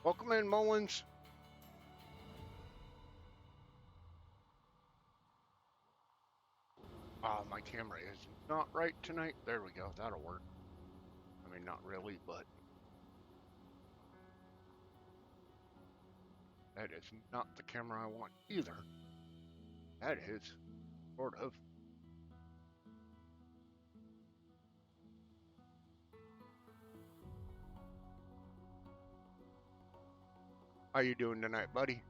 Welcome in, Mullins. My camera is not right tonight. There we go. That'll work. I mean, not really, but that is not the camera I want either. That is, sort of. How you doing tonight, buddy?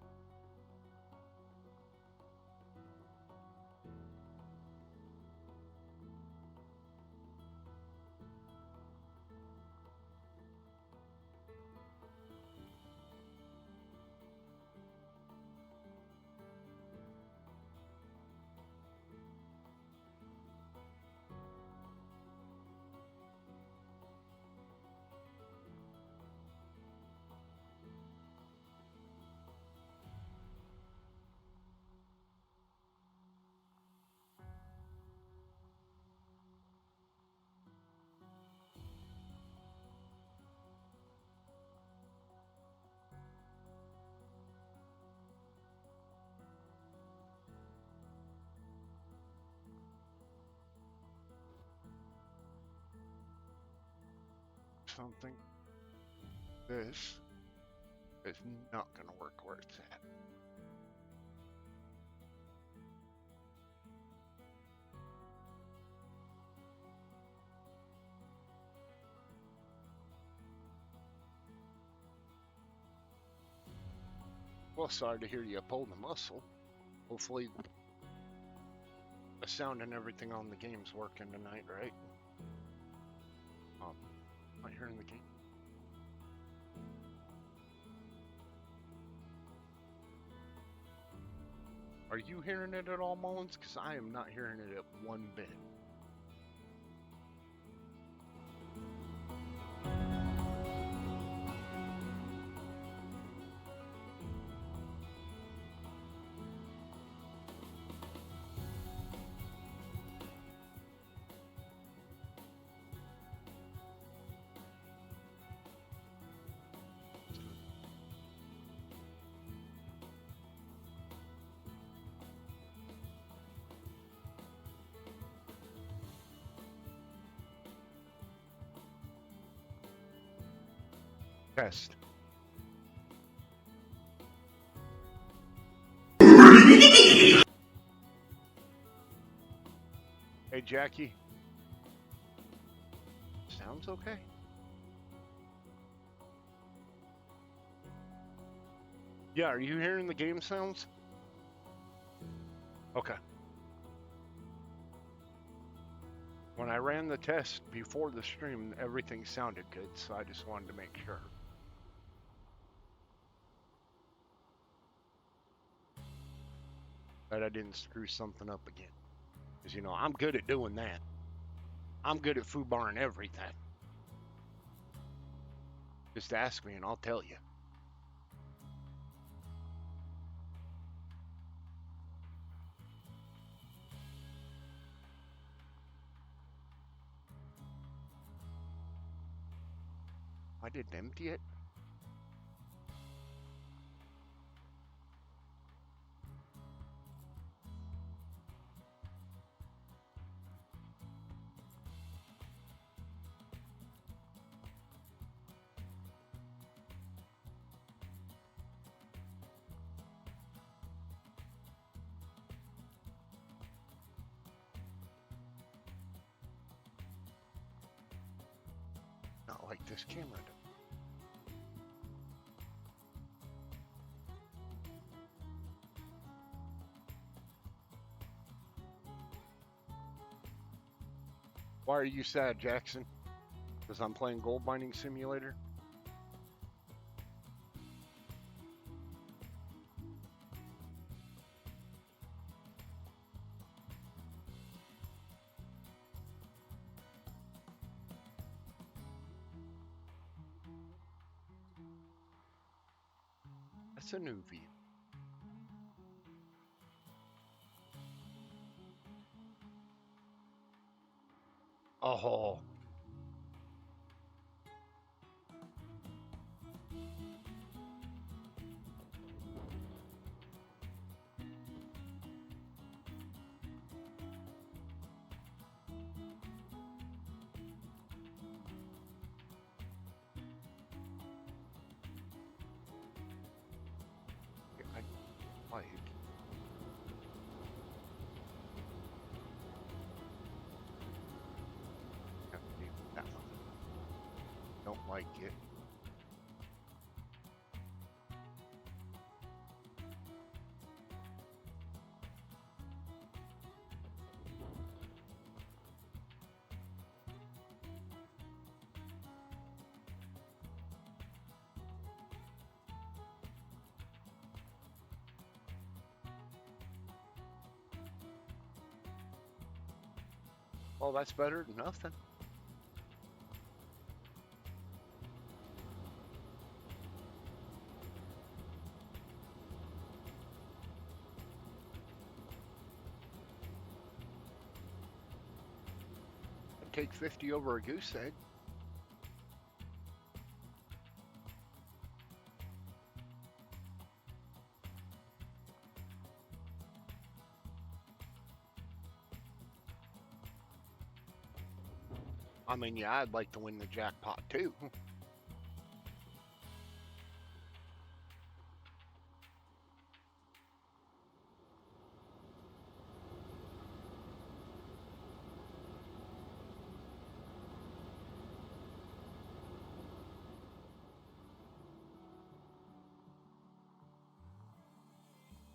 Something. This is not going to work where it's at. Well, sorry to hear you pulled the muscle. Hopefully, the sound and everything on the game's working tonight, right? Not hearing the game. Are you hearing it at all, Mullins? Because I am not hearing it at one bit. Test. Hey, Jackie. Sounds okay? Yeah, are you hearing the game sounds? Okay. When I ran the test before the stream, everything sounded good, so I just wanted to make sure. That I didn't screw something up again. Because, I'm good at doing that. I'm good at foobarring everything. Just ask me and I'll tell you. I didn't empty it. Not like this camera does. Why are you sad, Jackson? Because I'm playing Gold Mining Simulator? That's a new view. Oh. like. Have to do that one. Don't like it. Well, that's better than nothing. I'd take 50 over a goose egg. I mean, yeah, I'd like to win the jackpot too.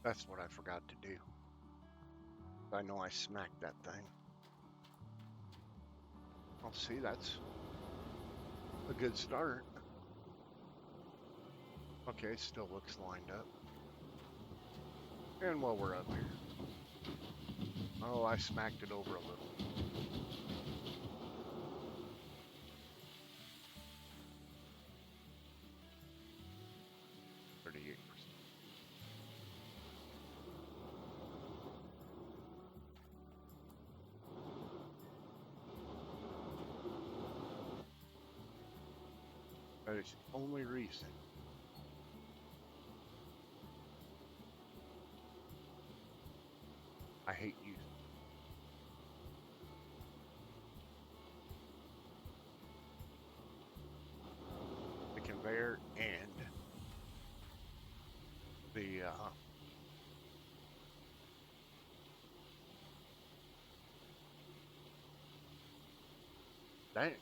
That's what I forgot to do. I know I smacked that thing. I'll see, that's a good start. Okay, it still looks lined up. And while we're up here. Oh, I smacked it over a little. That is the only reason. I hate you. The conveyor and the dang.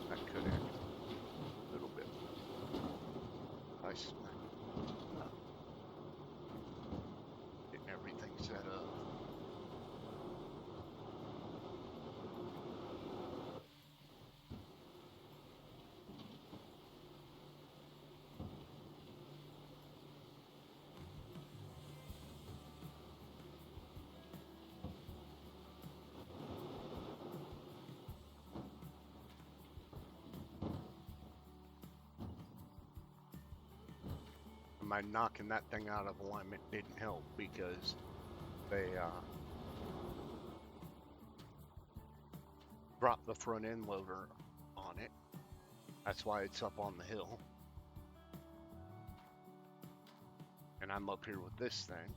That could act a little bit. I smacked. Getting everything set up. My knocking that thing out of alignment didn't help because they dropped the front end loader on it. That's why it's up on the hill. And I'm up here with this thing.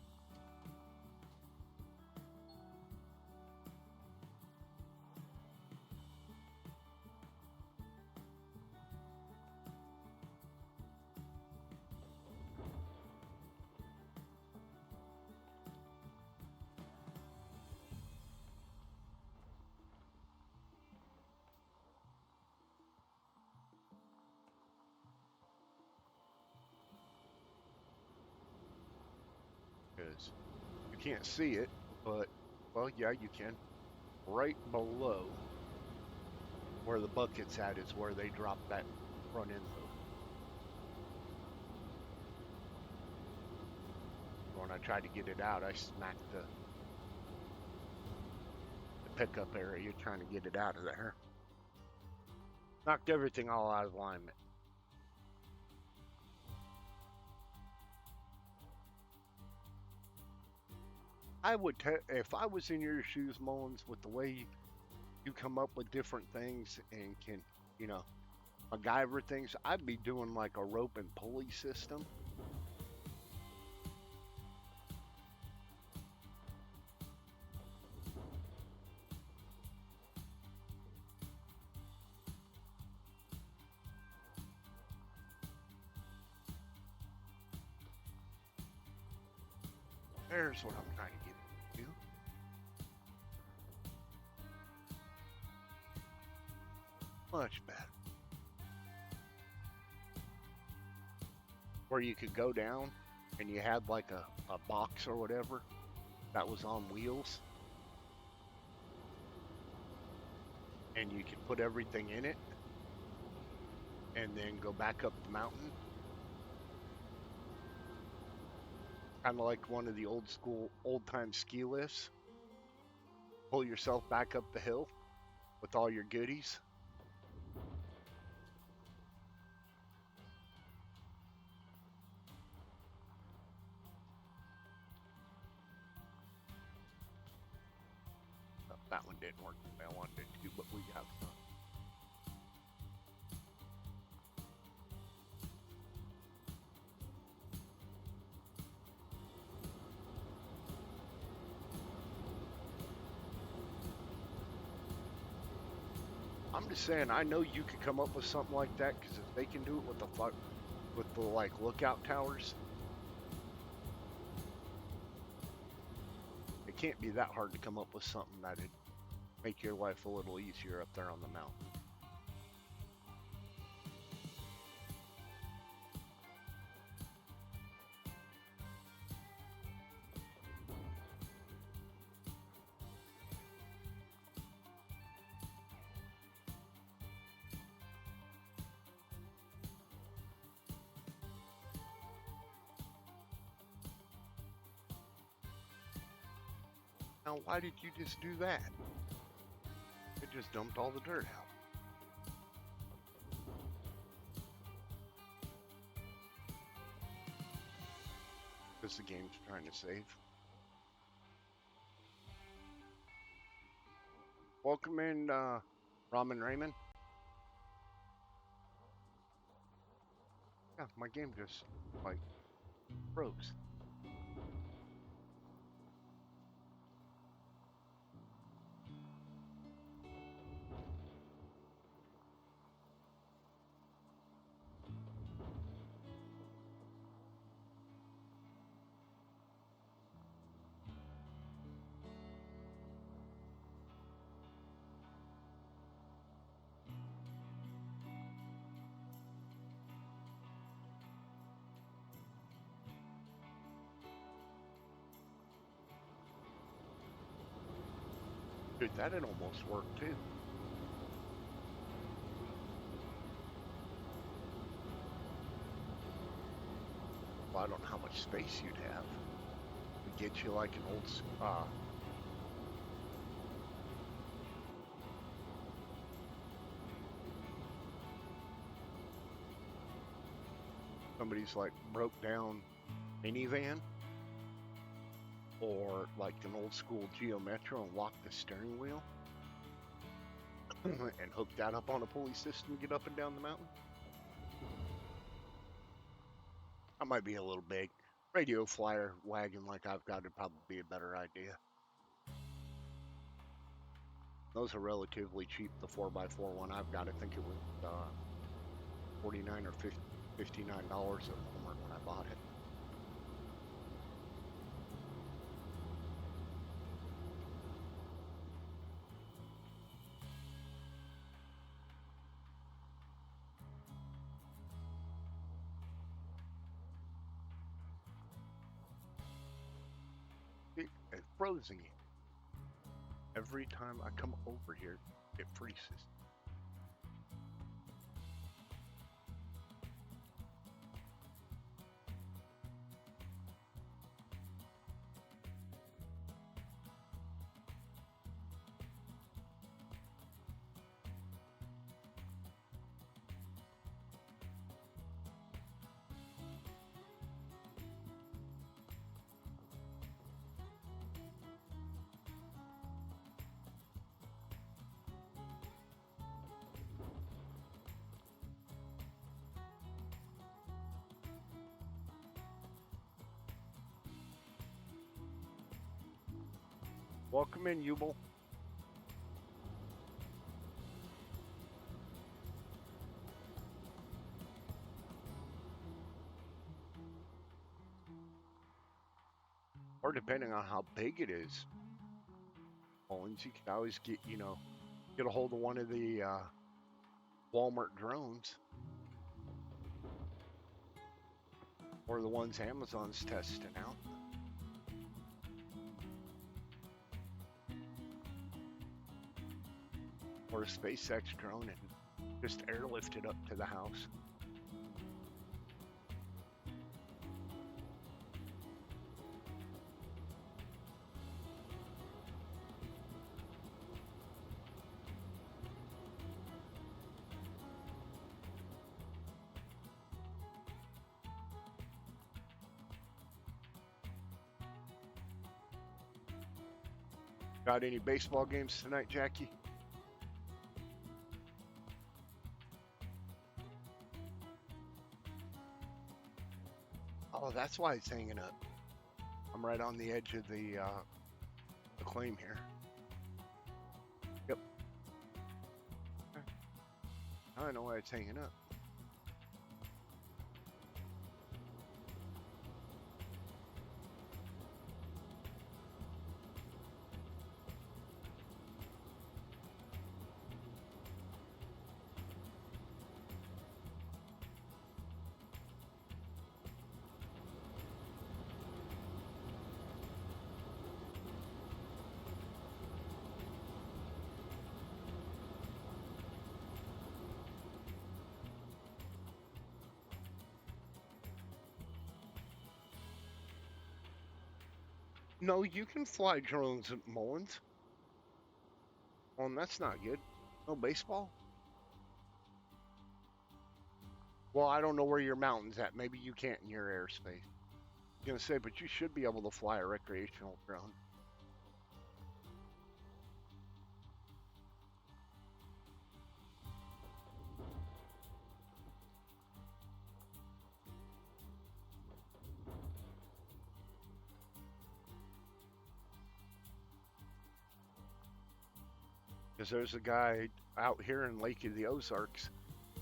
Because you can't see it, but, well, yeah, you can. Right below where the bucket's at is where they drop that front end load. When I tried to get it out, I smacked the pickup area trying to get it out of there. Knocked everything all out of alignment. I would, if I was in your shoes, Mullins, with the way you come up with different things and can, you know, MacGyver things, I'd be doing like a rope and pulley system. There's what I'm trying to get to. Much better. Where you could go down and you had like a box or whatever that was on wheels. And you could put everything in it and then go back up the mountain. Kind of like one of the old school, old time ski lifts. Pull yourself back up the hill with all your goodies. That one didn't work the way I wanted it to, but we got some. I'm just saying, I know you could come up with something like that, because if they can do it with the like lookout towers, it can't be that hard to come up with something that'd make your life a little easier up there on the mountain. Now, why did you just do that? It just dumped all the dirt out. Because the game's trying to save. Welcome in, Ramen Raymond. Yeah, my game just, like, froze. Dude, that'd almost work too. Well, I don't know how much space you'd have. It'd get you like an old, somebody's like broke down minivan, or like an old school Geo Metro and lock the steering wheel and hook that up on a pulley system to get up and down the mountain. That might be a little big. Radio flyer wagon like I've got would probably be a better idea. Those are relatively cheap. The 4x4 one I've got, I think it was $49 or $59 at Walmart when I bought it. It froze again. Every time I come over here, it freezes. Welcome in, Yubel. Or depending on how big it is, Mullins, you can always get, get a hold of one of the Walmart drones. Or the ones Amazon's testing out. Or a SpaceX drone and just airlift it up to the house. Got any baseball games tonight, Jackie? Oh, that's why it's hanging up. I'm right on the edge of the claim here. Yep. I know why it's hanging up. No, you can fly drones at Mullins. Well, that's not good. No baseball? Well, I don't know where your mountain's at. Maybe you can't in your airspace. I was going to say, but you should be able to fly a recreational drone. Because there's a guy out here in Lake of the Ozarks.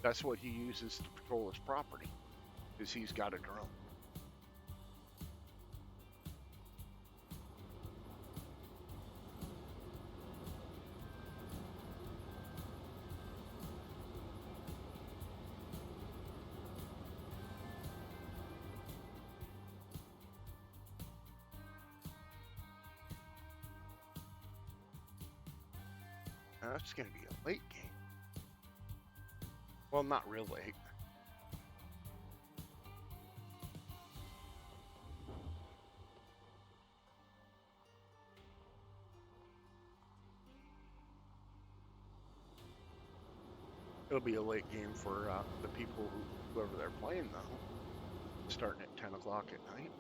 That's what he uses to patrol his property, because he's got a drone. Now, that's going to be a late game. Well, not real late. It'll be a late game for the people whoever they're playing, though. Starting at 10 o'clock at night.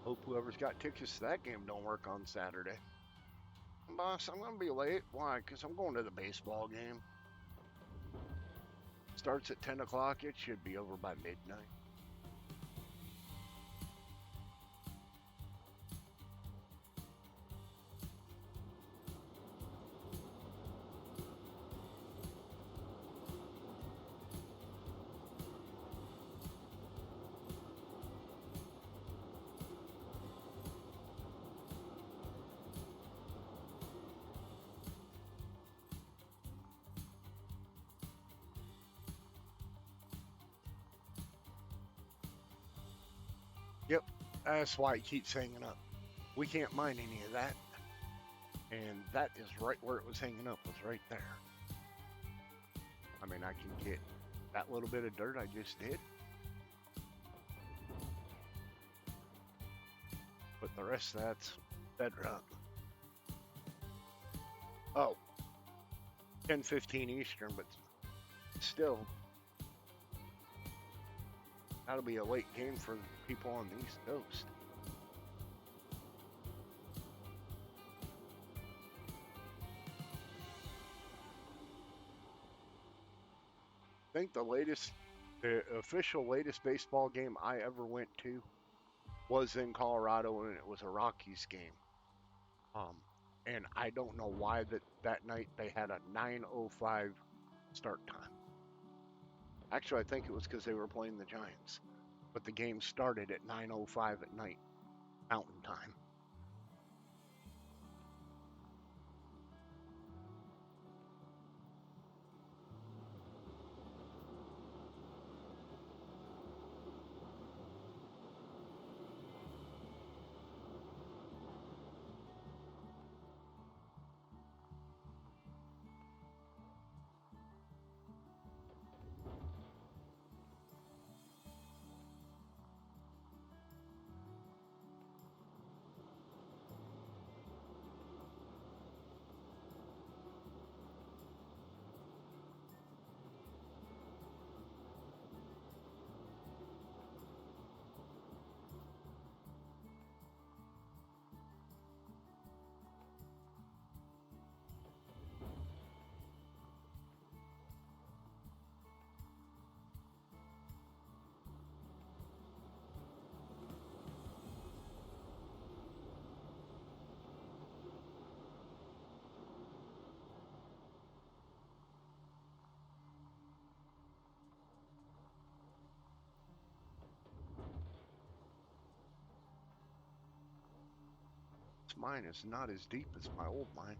Hope whoever's got tickets to that game don't work on Saturday. Boss, I'm going to be late. Why? Because I'm going to the baseball game. Starts at 10 o'clock. It should be over by midnight. Yep, that's why it keeps hanging up. We can't mine any of that. And that is right where it was hanging up, was right there. I mean, I can get that little bit of dirt I just did. But the rest of that's bedrock. Oh, 10:15 Eastern, but still, that'll be a late game for people on the East Coast. I think the official latest baseball game I ever went to was in Colorado, and it was a Rockies game. Um, and I don't know why that night they had a 9:05 start time. Actually, I think it was because they were playing the Giants, but the game started at 9:05 at night, Mountain Time. Mine is not as deep as my old mine.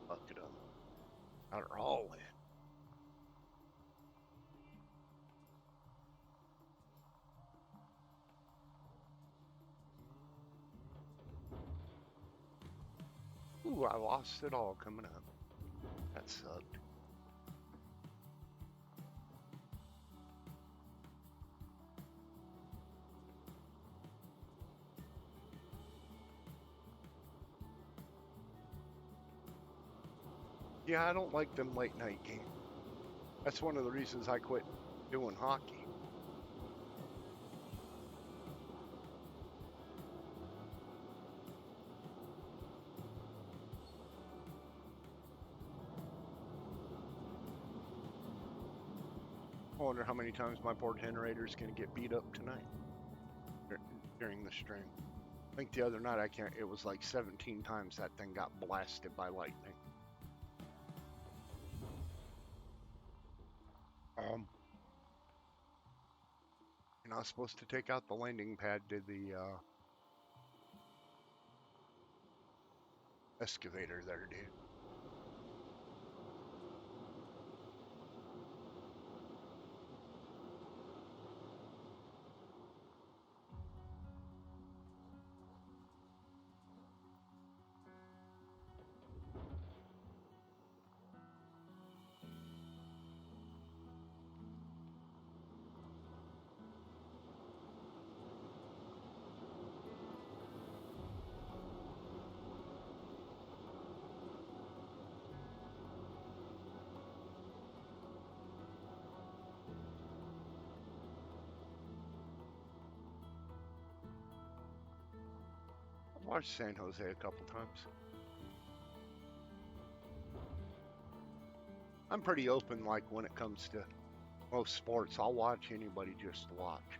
Bucket them. Got her all in. Ooh, I lost it all coming up. That sucked. Yeah, I don't like them late night games. That's one of the reasons I quit doing hockey. I wonder how many times my poor generator is going to get beat up tonight during the stream. I think the other night it was like 17 times that thing got blasted by lightning. And I was supposed to take out the landing pad to the excavator there, dude. I've watched San Jose a couple times. I'm pretty open, like when it comes to most sports. I'll watch anybody just to watch.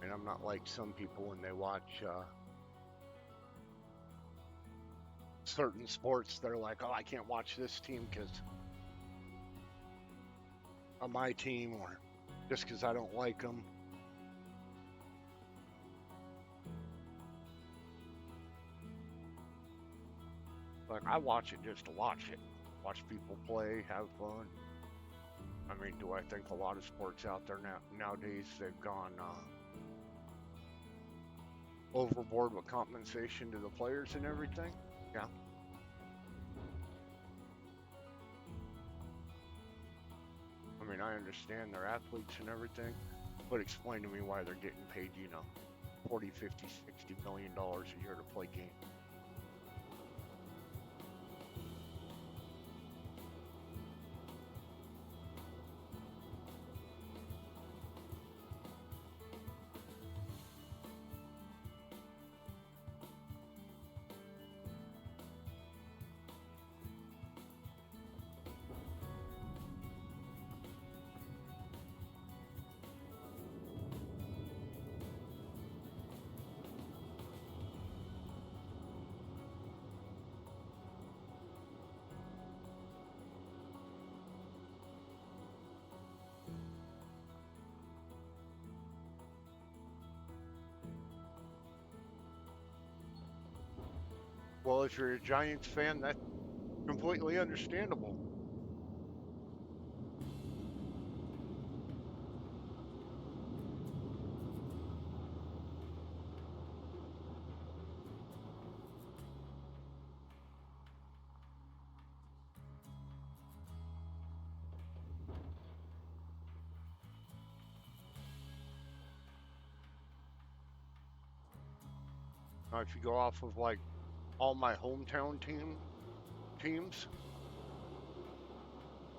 And I'm not like some people when they watch certain sports. They're like, "Oh, I can't watch this team because of my team, or just because I don't like them." Like, I watch it just to watch it. Watch people play, have fun. I mean, do I think a lot of sports out there nowadays they've gone overboard with compensation to the players and everything? Yeah. I mean, I understand they're athletes and everything, but explain to me why they're getting paid, 40, 50, 60 million dollars a year to play games. Well, if you're a Giants fan, that's completely understandable. If you go off of like all my hometown teams,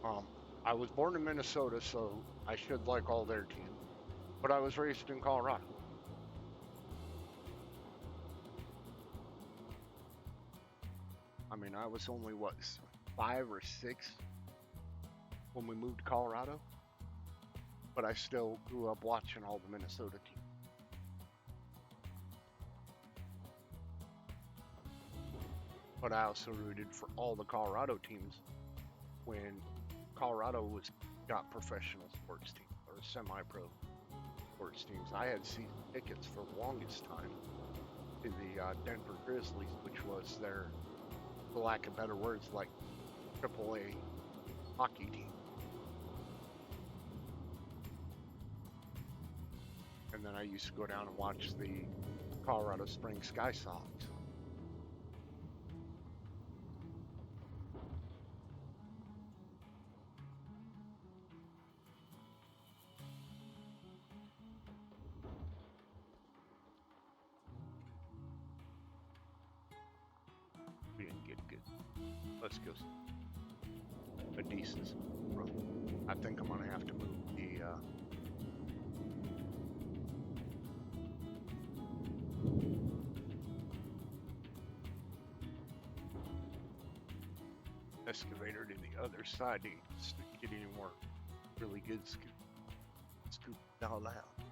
um, I was born in Minnesota, so I should like all their teams. But I was raised in Colorado. I mean, I was only what 5 or 6 when we moved to Colorado, but I still grew up watching all the Minnesota teams. But I also rooted for all the Colorado teams when Colorado was got professional sports teams or semi-pro sports teams. I had season tickets for the longest time to the Denver Grizzlies, which was their, for lack of better words, like AAA hockey team. And then I used to go down and watch the Colorado Springs Sky Sox. We didn't get good. Let's go a decent run. I think I'm gonna have to move the excavator to the other side to get any more really good scoop down out.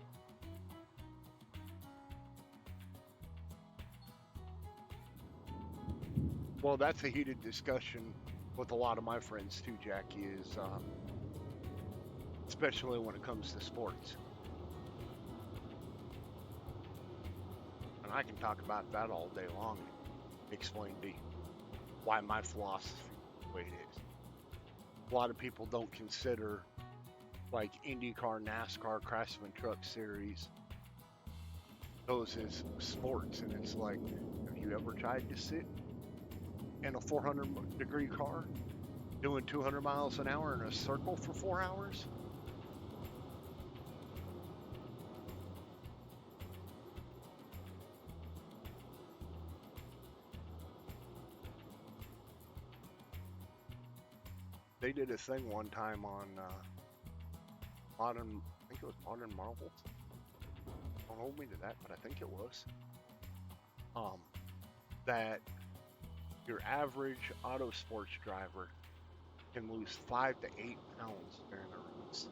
Well, that's a heated discussion with a lot of my friends too, Jackie, is especially when it comes to sports. And I can talk about that all day long and explain to you why my philosophy is the way it is. A lot of people don't consider like IndyCar, NASCAR, Craftsman Truck Series, those as sports. And it's like, have you ever tried to sit in a 400-degree car doing 200 miles an hour in a circle for 4 hours? They did a thing one time on Modern, I think it was Modern Marvels. Don't hold me to that, but I think it was. Um, that your average auto sports driver can lose 5 to 8 pounds during a race.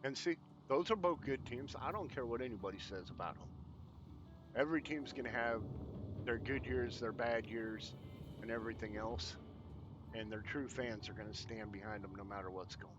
And see, those are both good teams. I don't care what anybody says about them. Every team's going to have their good years, their bad years, and everything else. And their true fans are going to stand behind them no matter what's going.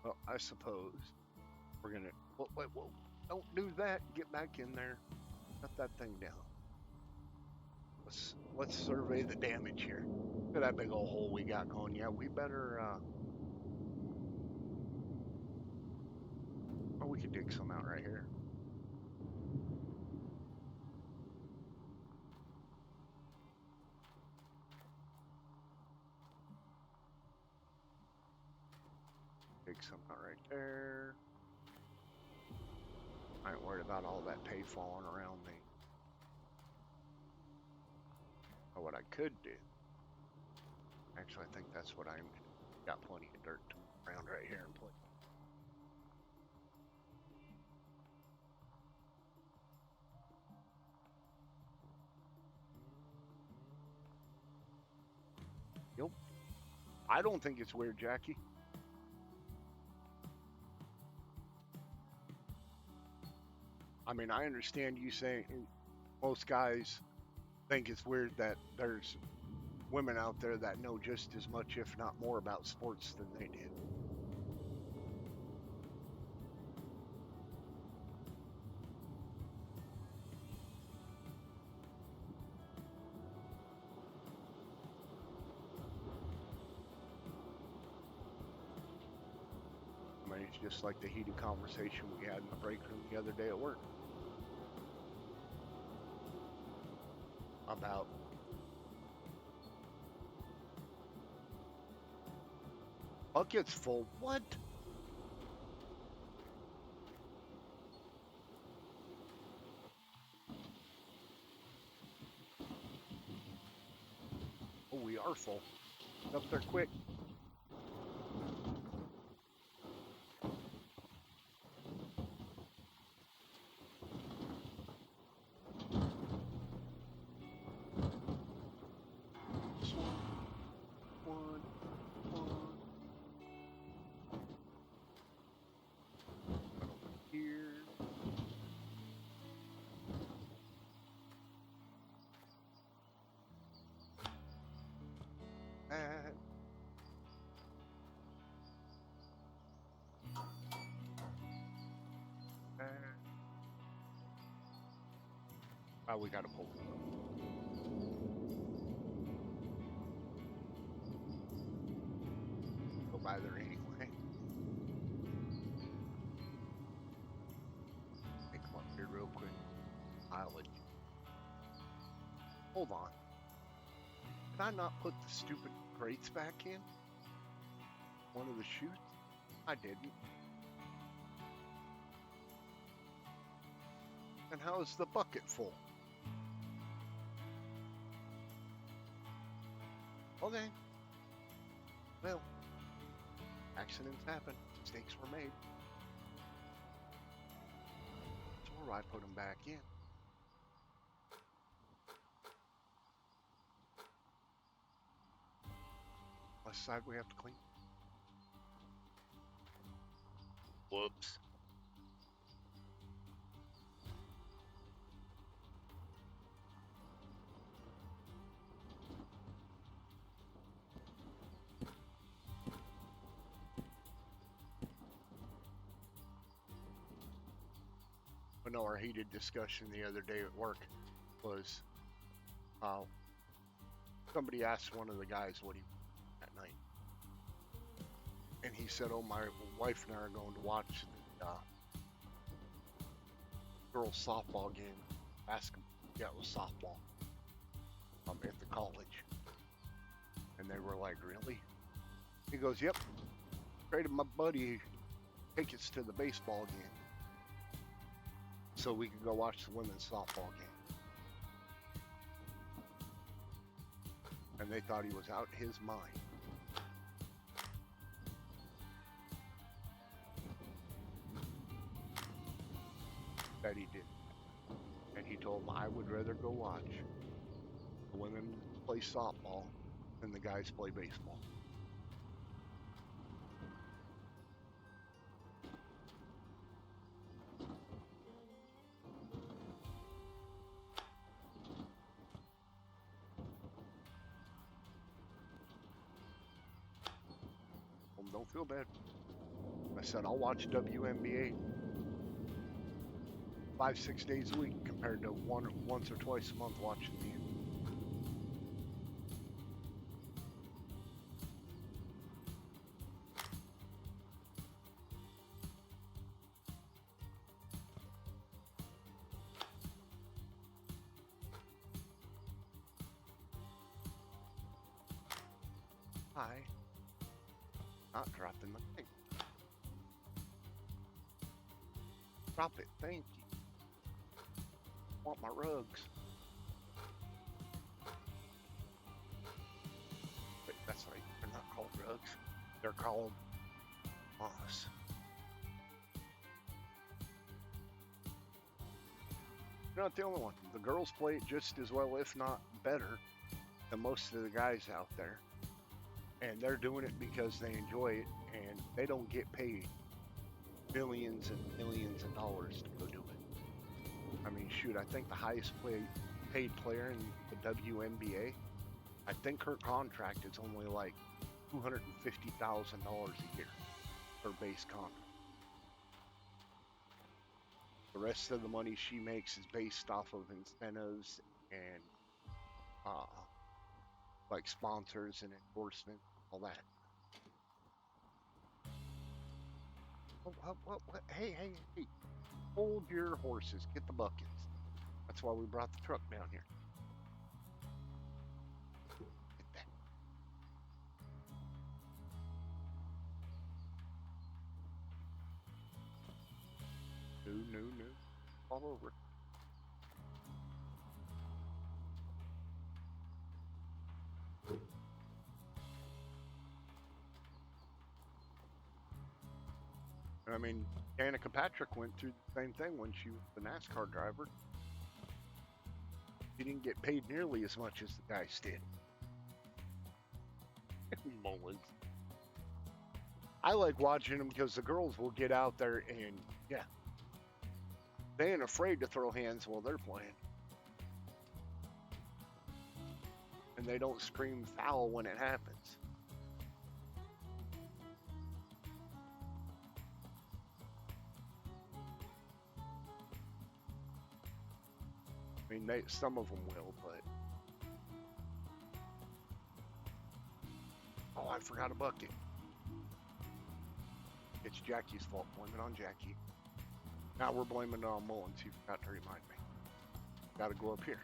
Well, I suppose we're going to. Whoa. Don't do that. Get back in there. Cut that thing down. Let's survey the damage here. Look at that big old hole we got going. Yeah, we better. Oh, we could dig some out right here. Dig some out right there. I ain't worried about all that pay falling around me. Or what I could do. Actually, I think that's what I'm. Got plenty of dirt around right here and put. Yep. I don't think it's weird, Jackie. I mean, I understand you saying most guys think it's weird that there's women out there that know just as much, if not more, about sports than they do. I mean, it's just like the heated conversation we had in the break room the other day at work about buckets full. What? Oh, we are full. Up there quick. One. Here. That. Oh, we gotta pull it up. Go by there anyway. Hey, come up here real quick. I'll let you. Hold on. Did I not put the stupid crates back in? One of the chutes? I didn't. And how is the bucket full? Okay. Well, accidents happen. Mistakes were made. So I put them back in. Left side we have to clean. Whoops. But no, our heated discussion the other day at work was somebody asked one of the guys what he at night. And he said, oh, my wife and I are going to watch the girls' softball game. Basketball. Yeah, it was softball. At the college. And they were like, really? He goes, yep. Traded my buddy tickets to the baseball game. so we could go watch the women's softball game. And they thought he was out his mind. That he did. And he told them, I would rather go watch the women play softball than the guys play baseball. Well, don't feel bad. I said, I'll watch WNBA 5-6 days a week compared to once or twice a month watching the NBA. Hi. Not dropping the thing. Drop it, thank you. Want my rugs. Wait, that's right. They're not called rugs. They're called moss. You're not the only one. The girls play it just as well, if not better, than most of the guys out there. And they're doing it because they enjoy it, and they don't get paid millions and millions of dollars to go do it. I mean, shoot, I think the highest paid player in the WNBA, I think her contract is only like $250,000 a year for base contract. The rest of the money she makes is based off of incentives and like sponsors and endorsement, all that. What? Hey. Hold your horses. Get the buckets. That's why we brought the truck down here. Get that. No. All over. I mean, Danica Patrick went through the same thing when she was the NASCAR driver. She didn't get paid nearly as much as the guys did. Mullins. I like watching them because the girls will get out there and, yeah, they ain't afraid to throw hands while they're playing. And they don't scream foul when it happens. I mean, some of them will, but... Oh, I forgot a bucket. It's Jackie's fault. Blame it on Jackie. Now we're blaming it on Mullins. He forgot to remind me. Gotta go up here.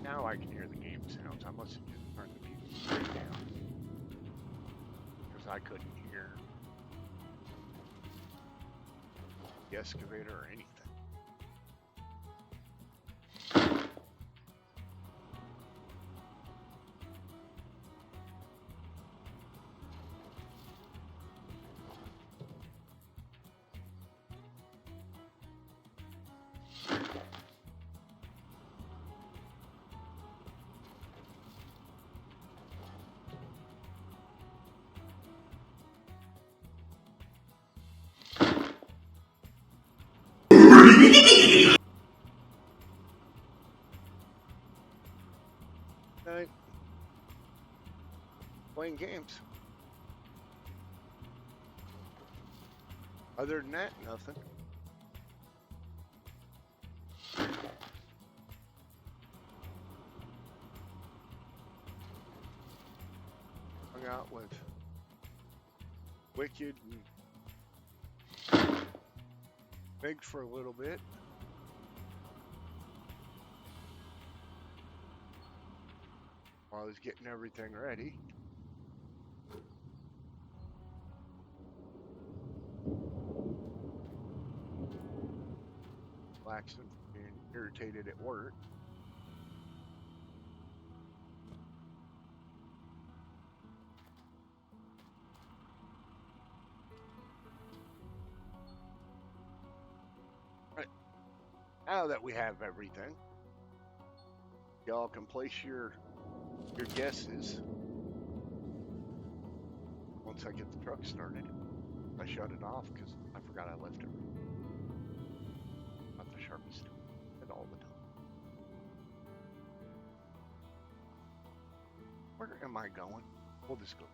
Now I can hear the game sounds. I must have just turned the music straight down. Because I couldn't hear the excavator or anything. Playing games. Other than that, nothing. Hung out with Wicked and Big for a little bit. While I was getting everything ready. Relaxing and irritated at work. Right. Now that we have everything, y'all can place your guesses. Once I get the truck started, I shut it off because I forgot I left it. Not the sharpest at all the time. Where am I going? We'll just go.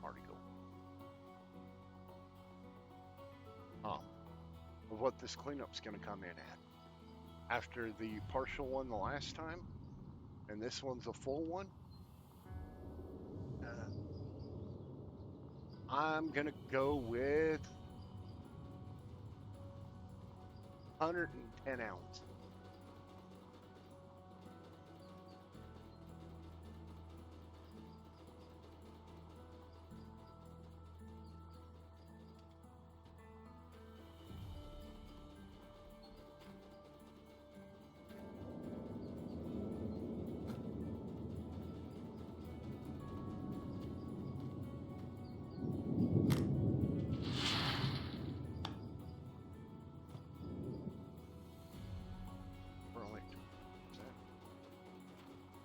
Already go. Of what this cleanup's going to come in at. After the partial one the last time, and this one's a full one, I'm going to go with 110 ounce.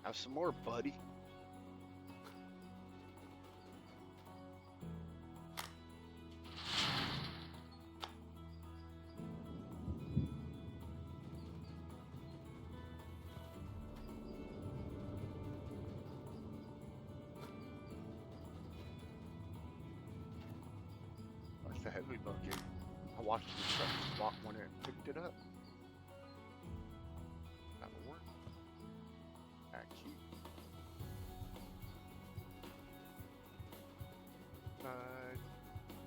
Have some more, buddy. That's the heavy bucket. I watched the truck spot when it picked it up. That'll work. Back here.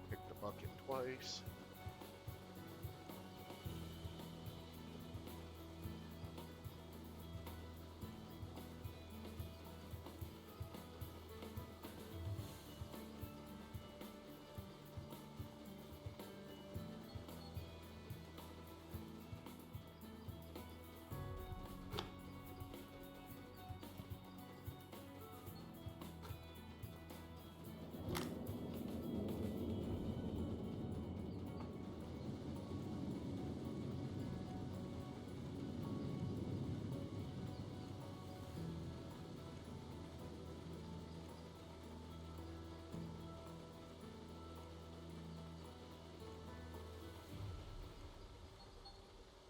Pick the bucket twice.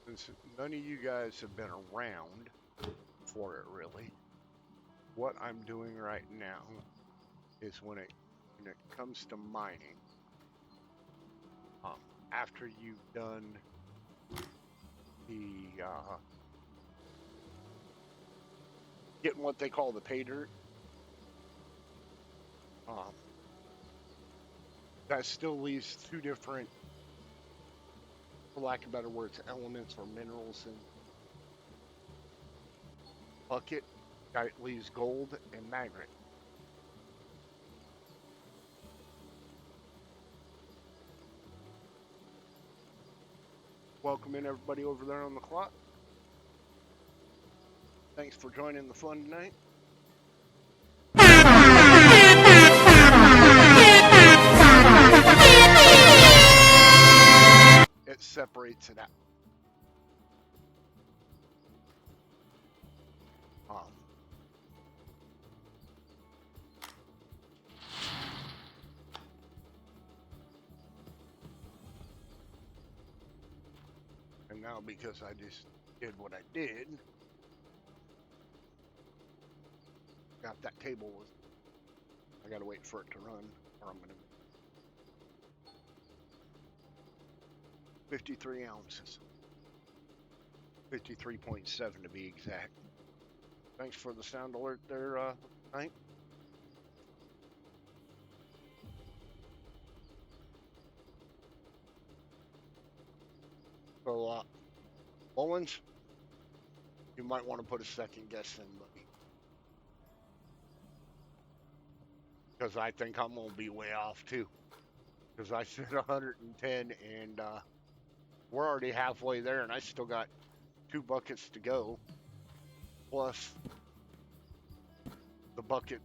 Since none of you guys have been around for it really, what I'm doing right now is when it comes to mining, after you've done the getting what they call the pay dirt, that still leaves two different, for lack of better words, elements or minerals in bucket. That leaves gold and magnet. Welcome in everybody over there on the clock. Thanks for joining the fun tonight. It separates it out. And now because I just did what I did, got that table with, I gotta wait for it to run or I'm gonna 53 ounces. 53.7 to be exact. Thanks for the sound alert there, Hank. So, Mullins, you might want to put a second guess in, buddy. Because I think I'm going to be way off, too. Because I said 110, and we're already halfway there, and I still got 2 buckets to go. Plus the bucket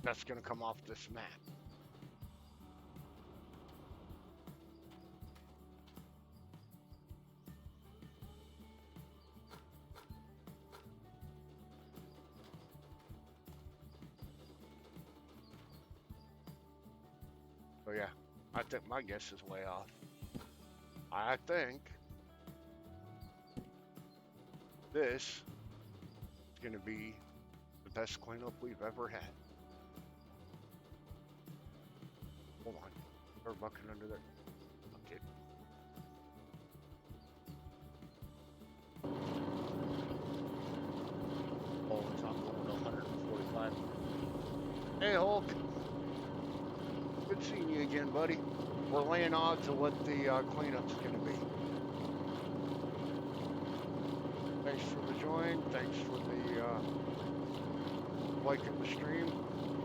that's going to come off this map. So yeah, I think my guess is way off. I think this is going to be the best cleanup we've ever had. Hold on. Throw a bucket under there. Okay. Oh, it's not going to 145. Hey, Hulk. Good seeing you again, buddy. We're laying odds of what the cleanup's going to be. Thanks for the join. Thanks for the liking the stream.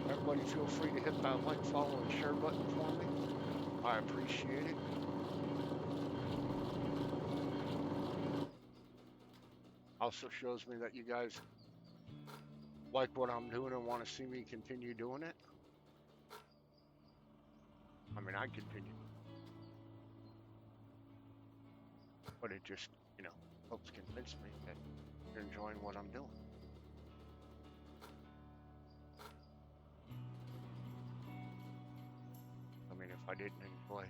Everybody feel free to hit that like, follow, and share button for me. I appreciate it. Also shows me that you guys like what I'm doing and want to see me continue doing it. I mean, I continue. But it just, you know, helps convince me that you're enjoying what I'm doing. I mean, if I didn't enjoy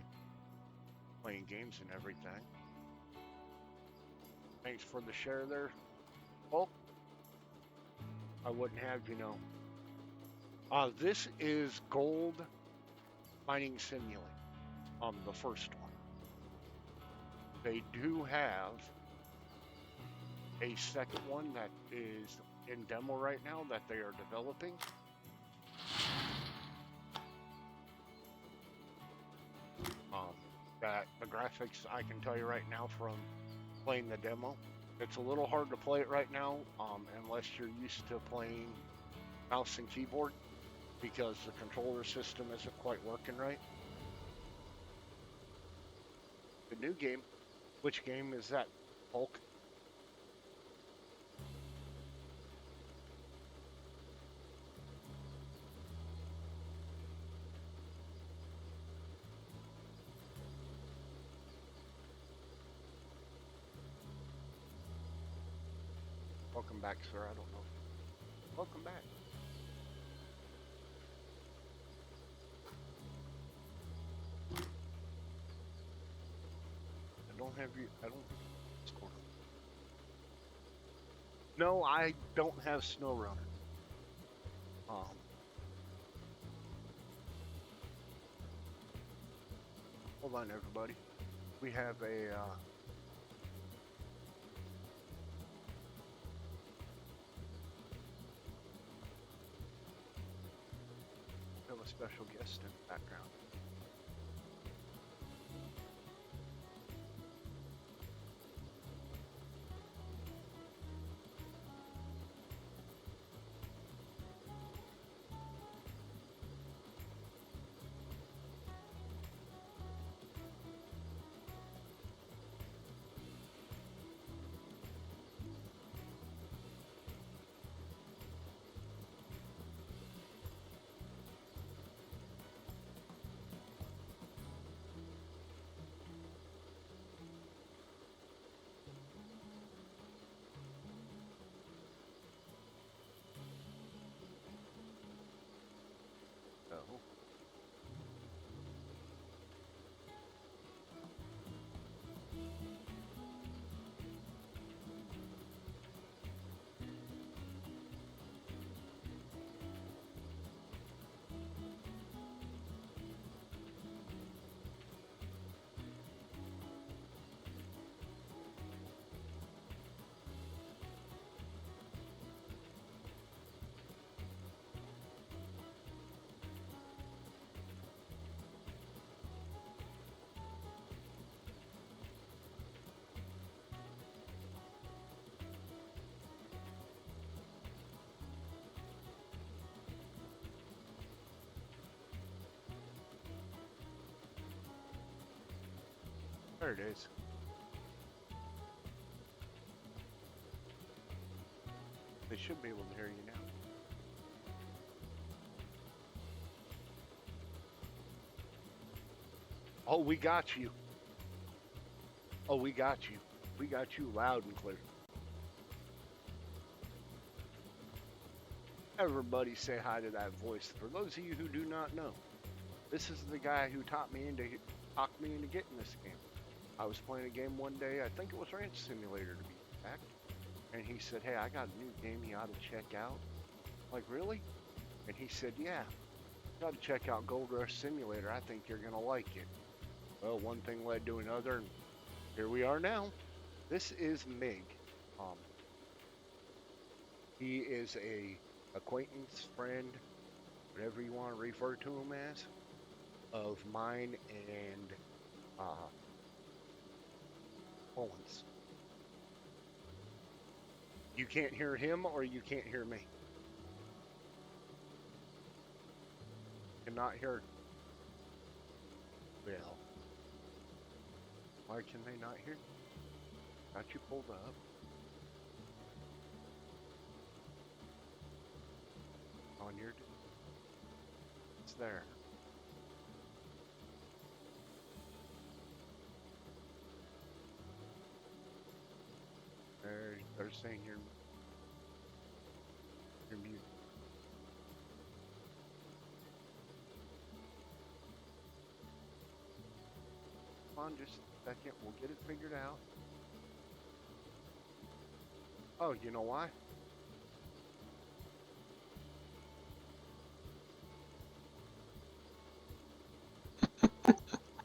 playing games and everything. Thanks for the share there. Oh, I wouldn't have, you know. This is Gold Mining Simulator, the first one. They do have a second one that is in demo right now that they are developing. That the graphics, I can tell you right now from playing the demo, it's a little hard to play it right now unless you're used to playing mouse and keyboard, because the controller system isn't quite working right. The new game, which game is that, Hulk? Welcome back, sir. I don't know. Welcome back. I don't have you. I don't. No, I don't have SnowRunner. Hold on, everybody. We have a. A special guest in the background. There it is. They should be able to hear you now. Oh, we got you. Oh, we got you. We got you loud and clear. Everybody say hi to that voice. For those of you who do not know, this is the guy who talked me into getting this game. I was playing a game one day, I think it was Ranch Simulator to be exact, and he said, "Hey, I got a new game you ought to check out." I'm like, really? And he said, "Yeah, you got to check out Gold Rush Simulator. I think you're gonna like it." Well, one thing led to another, and here we are now. This is Mig. He is a acquaintance, friend, whatever you want to refer to him as, of mine and Owens. You can't hear him or you can't hear me. Cannot hear. Well, why can they not hear? Got you pulled up. On your. It's there. They're saying you're muted. Come on, just a second. We'll get it figured out. Oh, you know why?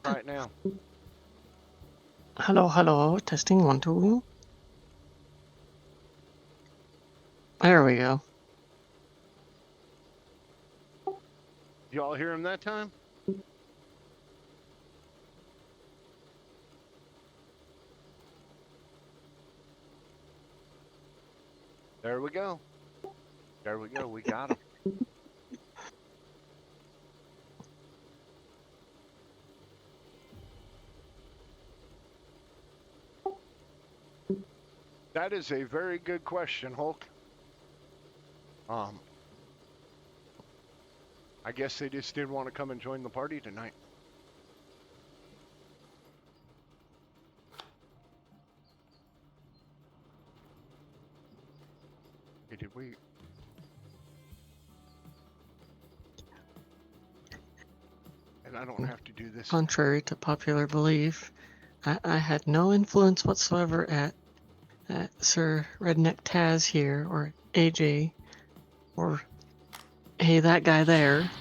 Right now. Hello, hello. Testing 1, 2. There we go. Y'all hear him that time? There we go. There we go. We got him. That is a very good question, Hulk. I guess they just didn't want to come and join the party tonight. Hey, did we? And I don't have to do this. Contrary to popular belief, I had no influence whatsoever at Sir Redneck Taz here, or AJ, or hey, that guy there,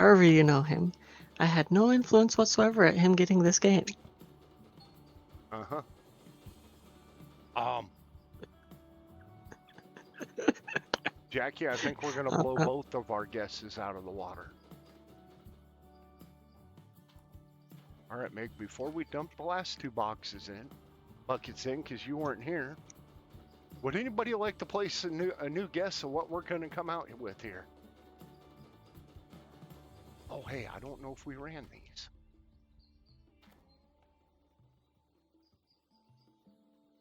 however you know him. I had no influence whatsoever at him getting this game. Uh-huh. Jackie, I think we're going to blow both of our guesses out of the water. All right, Meg, before we dump the last two buckets in, because you weren't here, would anybody like to place a new guess of what we're going to come out with here? Oh, hey, I don't know if we ran these.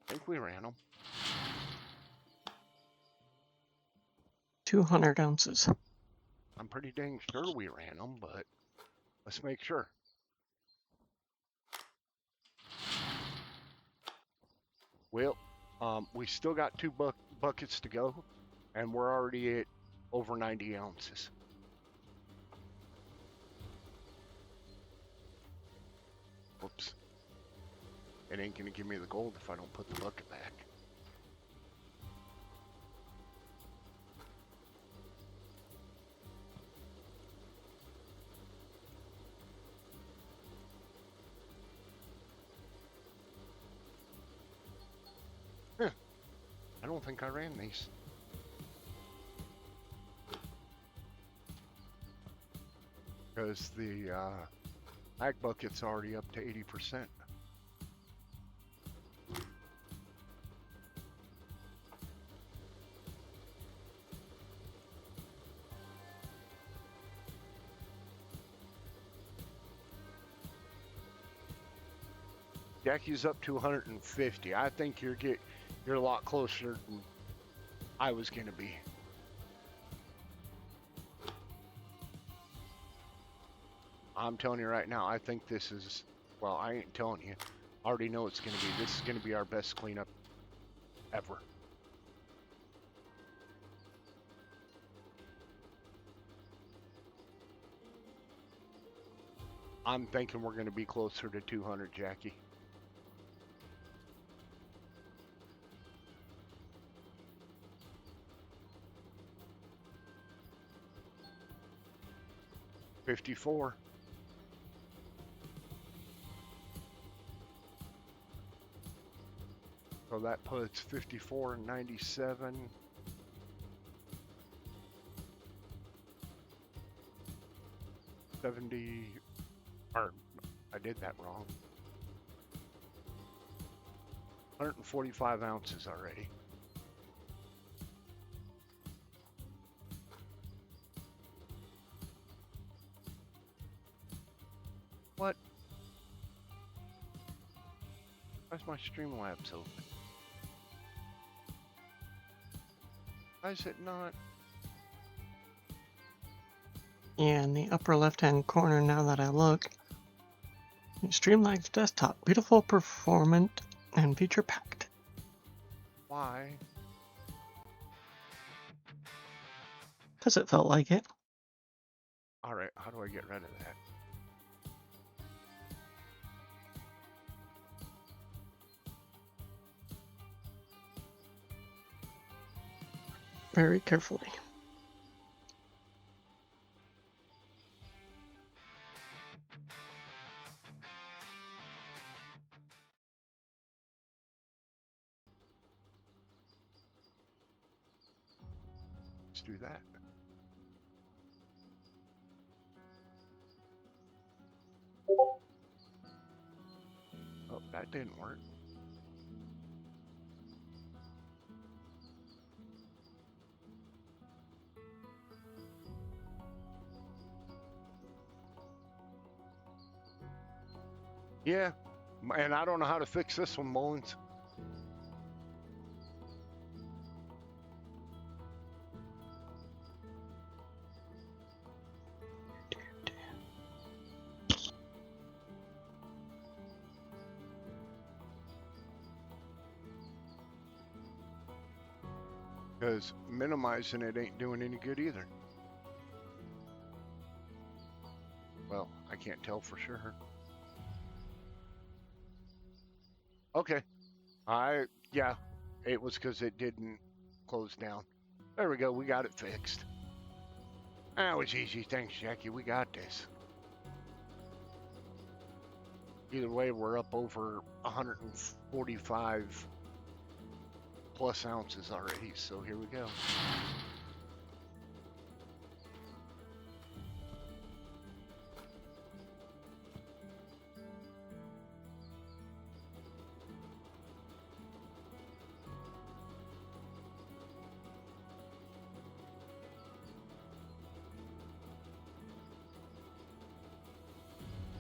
I think we ran them. 200 ounces. I'm pretty dang sure we ran them, but let's make sure. Well, we still got two buckets to go, and we're already at over 90 ounces. Whoops. It ain't going to give me the gold if I don't put the bucket back. I don't think I ran these. Because the ag bucket's already up to 80%. Jackie's up to 150. I think you're a lot closer than I was gonna be. I'm telling you right now, I think this is, well, I ain't telling you. I already know it's gonna be. This is gonna be our best cleanup ever. I'm thinking we're gonna be closer to 200, Jackie. $54. So that puts 54 and 97. Or I did that wrong. 145 ounces already. What? Why's my Streamlabs open? Why is it not? Yeah, in the upper left-hand corner, now that I look, Streamlabs Desktop, beautiful, performant, and feature-packed. Why? Because it felt like it. All right, how do I get rid of that? Very carefully. Let's do that. Oh, that didn't work. Yeah, and I don't know how to fix this one, Mullins. Because minimizing it ain't doing any good either. Well, I can't tell for sure. Okay. Yeah, it was because it didn't close down. There we go. We got it fixed. That was easy. Thanks, Jackie. We got this. Either way, we're up over 145 plus ounces already. So here we go.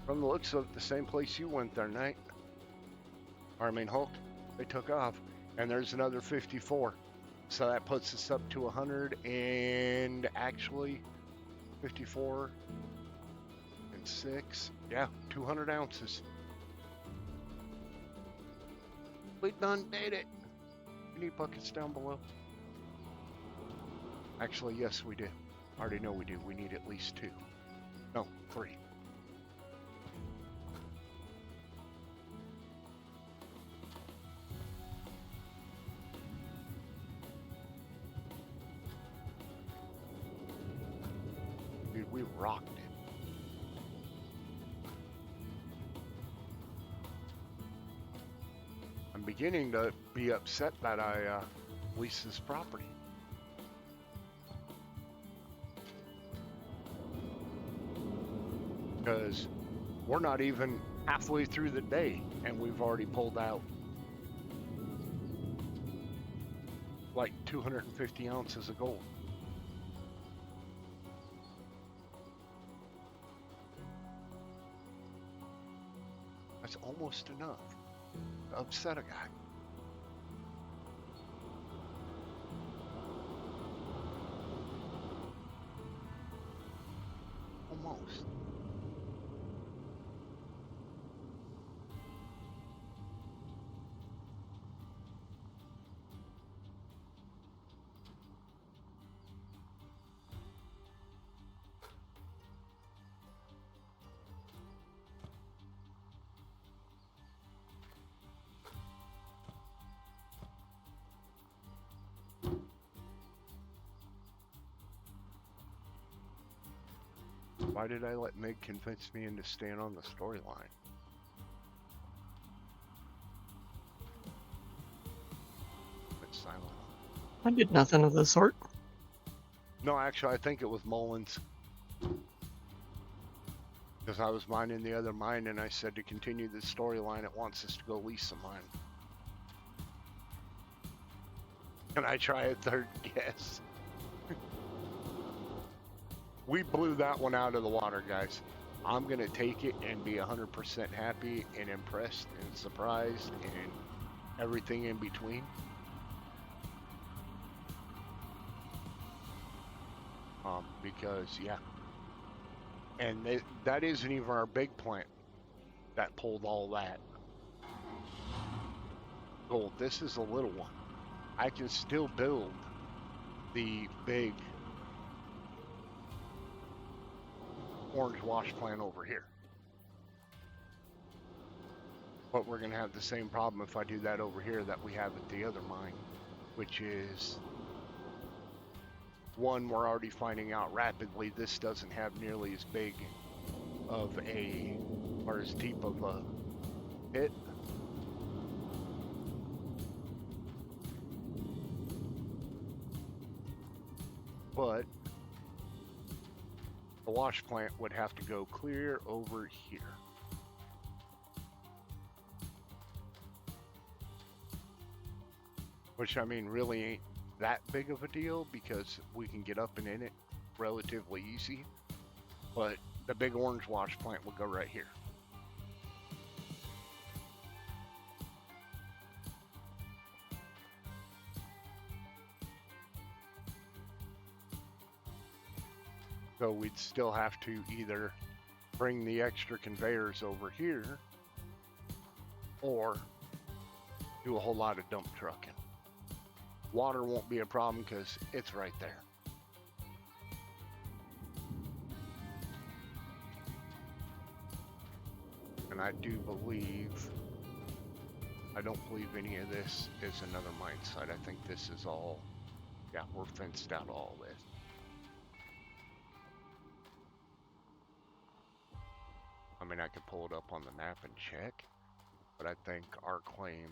From the looks of it, the same place you went there, Knight. Or I mean, Hulk. They took off. And there's another 54. So that puts us up to 100 and actually 54 and 6. Yeah, 200 ounces. We done did it. We need buckets down below. Actually, yes, we do. I already know we do. We need at least 2. No, 3. Dude, we rocked it. I'm beginning to be upset that I leased this property. Because we're not even halfway through the day and we've already pulled out like 250 ounces of gold. That's almost enough. upset a guy. Almost. Why did I let Meg convince me into staying on the storyline? It's silent. I did nothing of the sort. No, actually, I think it was Mullins. Because I was mining the other mine, and I said to continue the storyline, it wants us to go lease some mine. Can I try a third guess? We blew that one out of the water, guys. I'm going to take it and be 100% happy and impressed and surprised and everything in between. Because, yeah. And that isn't even our big plant that pulled all that gold. This is a little one. I can still build the big orange wash plant over here. But we're going to have the same problem if I do that over here that we have at the other mine, which is, one, we're already finding out rapidly this doesn't have nearly as big of a, or as deep of a pit. But the wash plant would have to go clear over here. Which, I mean, really ain't that big of a deal because we can get up and in it relatively easy. But the big orange wash plant will go right here. So we'd still have to either bring the extra conveyors over here or do a whole lot of dump trucking. Water won't be a problem because it's right there. And I don't believe any of this is another mine site. I think this is all, yeah, we're fenced out all this. I mean, I could pull it up on the map and check, but I think our claim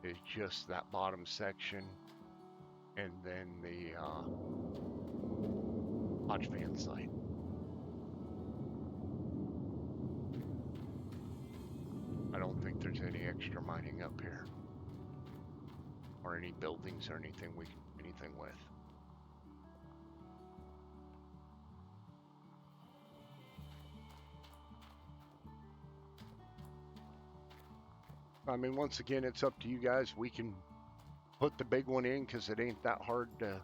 is just that bottom section and then the Hodge Fan site. I don't think there's any extra mining up here or any buildings or anything we can do anything with. I mean, once again, it's up to you guys. We can put the big one in because it ain't that hard to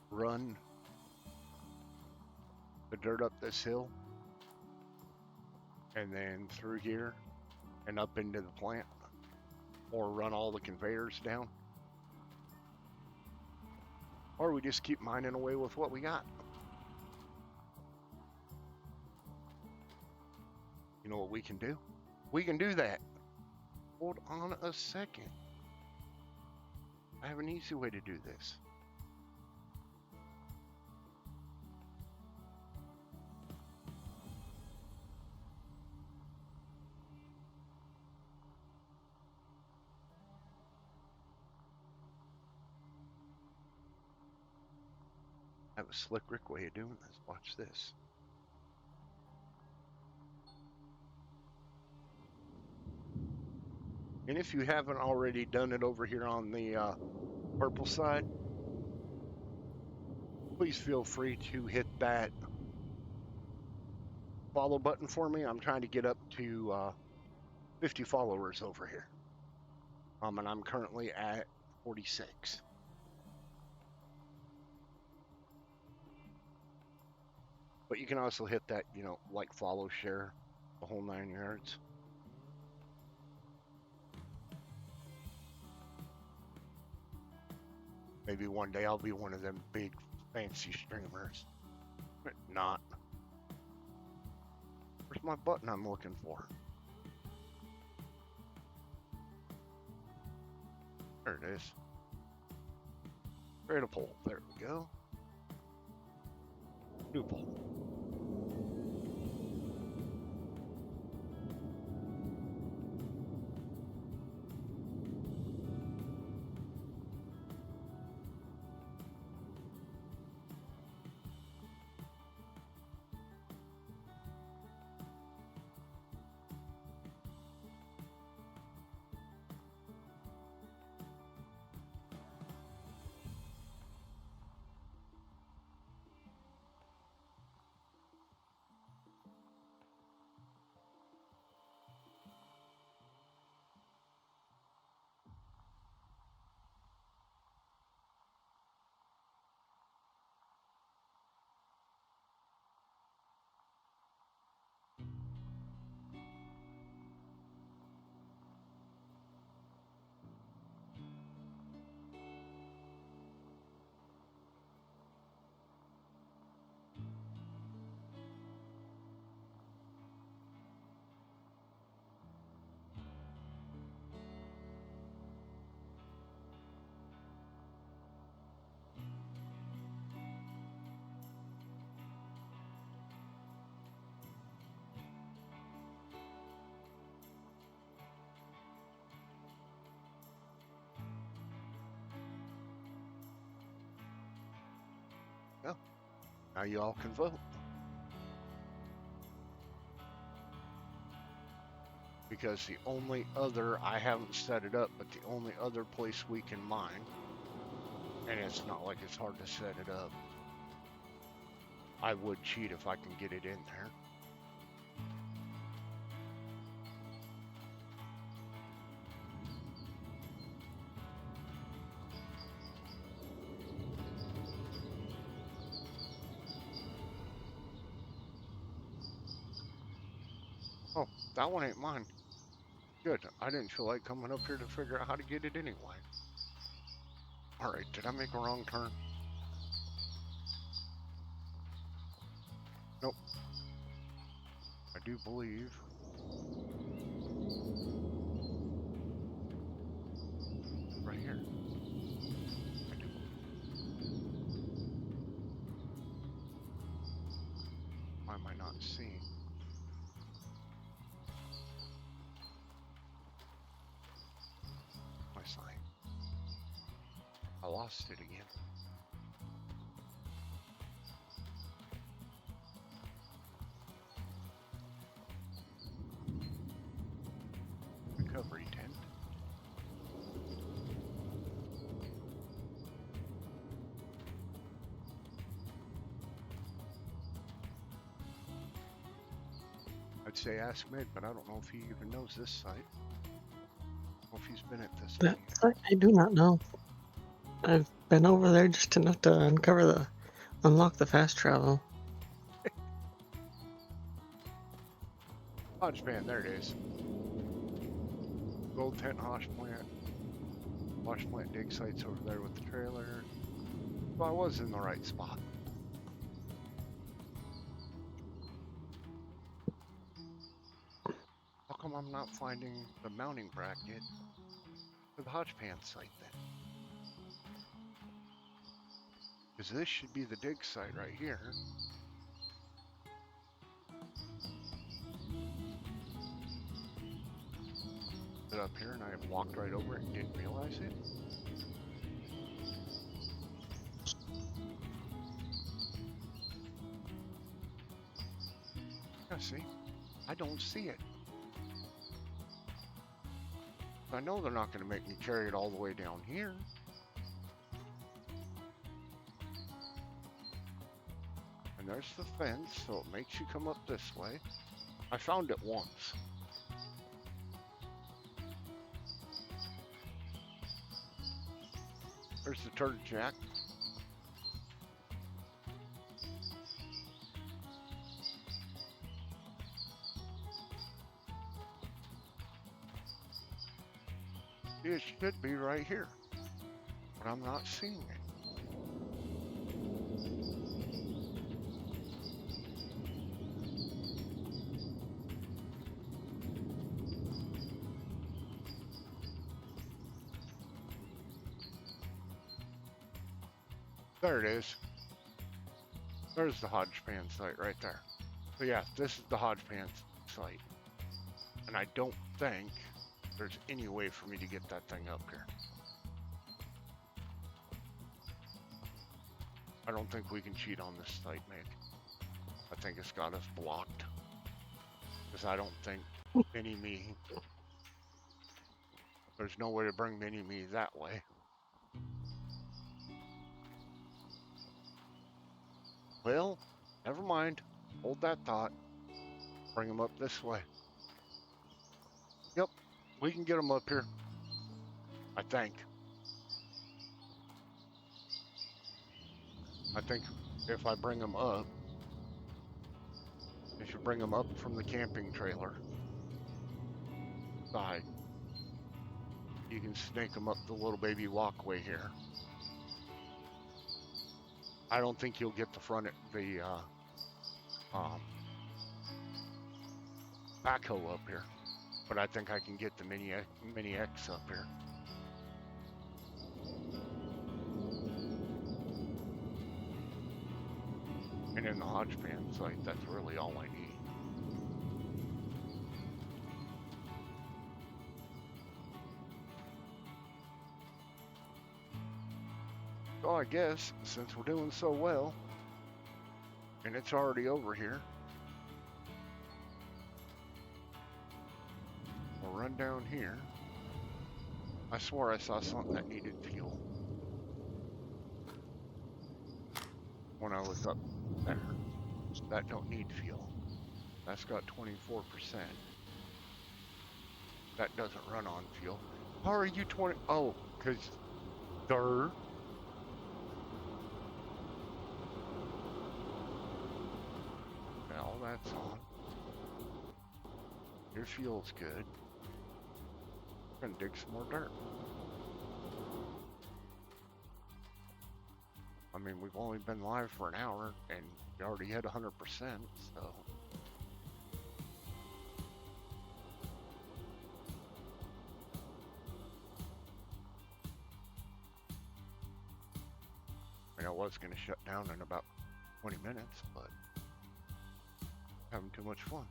run the dirt up this hill and then through here and up into the plant, or run all the conveyors down, or we just keep mining away with what we got. You know what we can do? We can do that. Hold on a second. I have an easy way to do this. I have a slick Rick way of doing this. Watch this. And if you haven't already done it over here on the purple side, please feel free to hit that follow button for me. I'm trying to get up to 50 followers over here. And I'm currently at 46. But you can also hit that, like, follow, share, the whole 9 yards. Maybe one day I'll be one of them big fancy streamers. But not. Where's my button I'm looking for? There it is. Create a poll. There we go. New poll. Well, now you all can vote. Because the only other, I haven't set it up, but the only other place we can mine, and it's not like it's hard to set it up. I would cheat if I can get it in there. Oh, that one ain't mine. Good. I didn't feel like coming up here to figure out how to get it anyway. Alright, did I make a wrong turn? Nope. I do believe. Right here. I do. Why am I not seeing? My sign. I lost it again. Recovery tent. I'd say ask Mid, but I don't know if he even knows this site. I don't know if he's been at this That one. I do not know. I've been over there just enough to unlock the fast travel. Hodge Band, there it is. Gold tent, Hosh plant. Hosh plant dig sites over there with the trailer. Well, I was in the right spot. How come I'm not finding the mounting bracket for the Hodgepant site then? Because this should be the dig site right here. It up here and I have walked right over it and didn't realize it. Yeah, see? I don't see it. I know they're not going to make me carry it all the way down here. And there's the fence, so it makes you come up this way. I found it once. There's the turd jack. It should be right here, but I'm not seeing it. There it is. There's the Hodgepan site right there. So yeah, this is the Hodgepan site. And I don't think there's any way for me to get that thing up here. I don't think we can cheat on this site, Nick. I think it's got us blocked. Because I don't think Mini-Me... There's no way to bring Mini-Me that way. Well, never mind. Hold that thought. Bring him up this way. Yep, we can get him up here. I think. I think if I bring him up, if you bring him up from the camping trailer side, you can snake him up the little baby walkway here. I don't think you'll get the front, the backhoe up here, but I think I can get the Mini X up here. And in the Hodgepan site, that's really all I need. So I guess, since we're doing so well, and it's already over here, we'll run down here. I swore I saw something that needed fuel when I was up there. That don't need fuel. That's got 24%. That doesn't run on fuel. How are you 20? Oh, because there. Now that's on. Your fuel's good. We're gonna dig some more dirt. I mean, we've only been live for an hour, and we already hit 100%, so... I mean, I was going to shut down in about 20 minutes, but... having too much fun.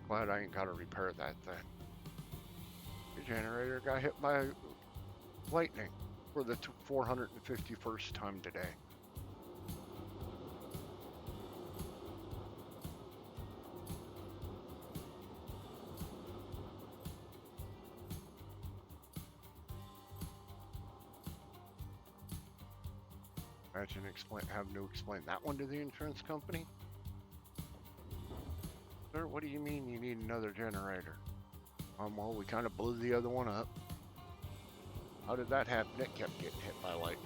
Glad I ain't got to repair that thing. The generator got hit by lightning for the 451st time today. Imagine having to explain that one to the insurance company. Sir, what do you mean you need another generator? Well, we kind of blew the other one up. How did that happen? It kept getting hit by lightning.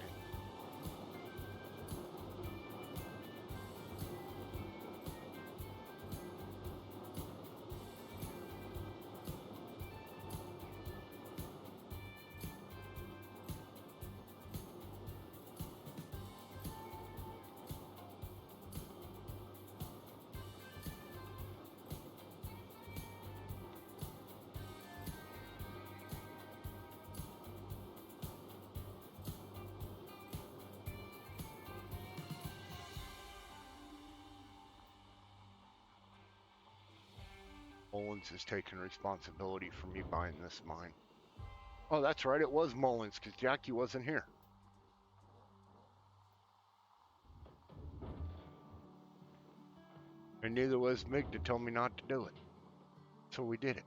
Mullins is taking responsibility for me buying this mine. Oh, that's right, it was Mullins, because Jackie wasn't here. And neither was Mig to tell me not to do it. So we did it.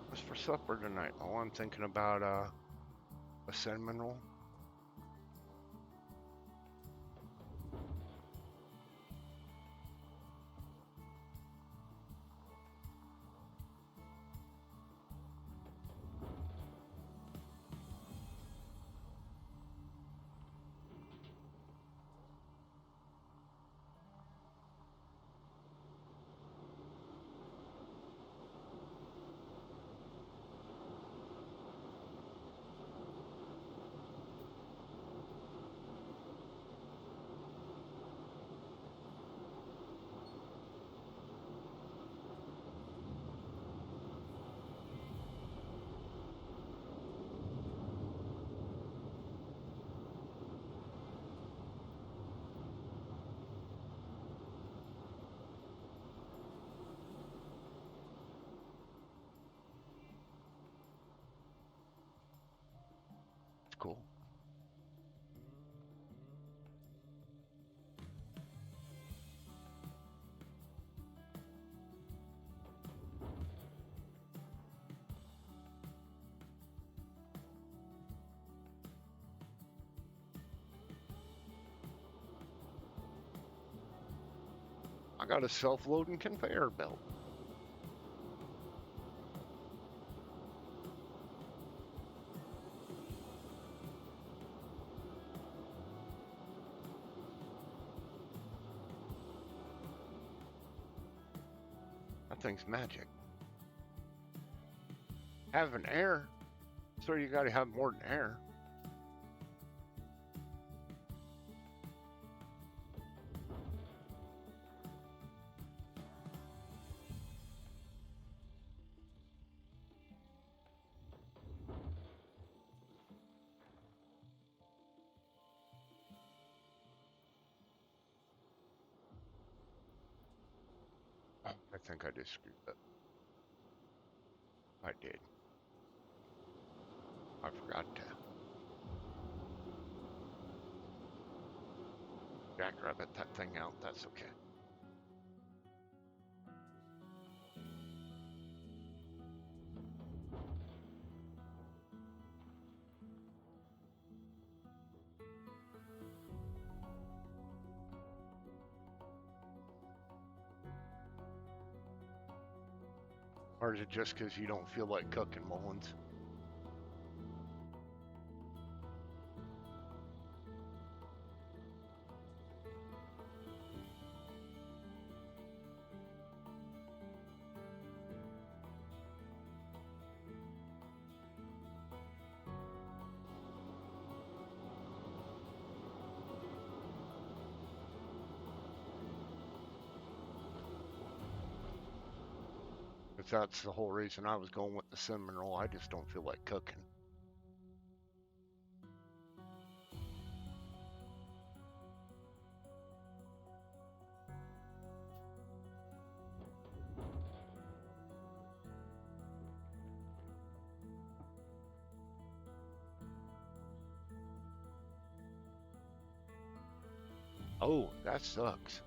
What's for supper tonight? Oh, I'm thinking about a cinnamon roll. It's cool. I got a self-loading conveyor belt. That thing's magic. Having air, so you gotta have more than air. I think I just screwed up. I did. I forgot to jackrabbit that thing out. That's okay. Or is it just because you don't feel like cooking, Mullins? If that's the whole reason I was going with the cinnamon roll, I just don't feel like cooking. Oh, that sucks.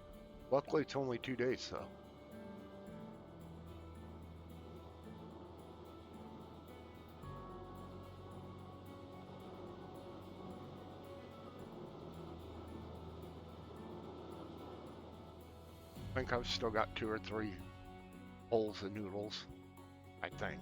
Luckily, it's only 2 days, though. I think I've still got 2 or 3 bowls of noodles. I think.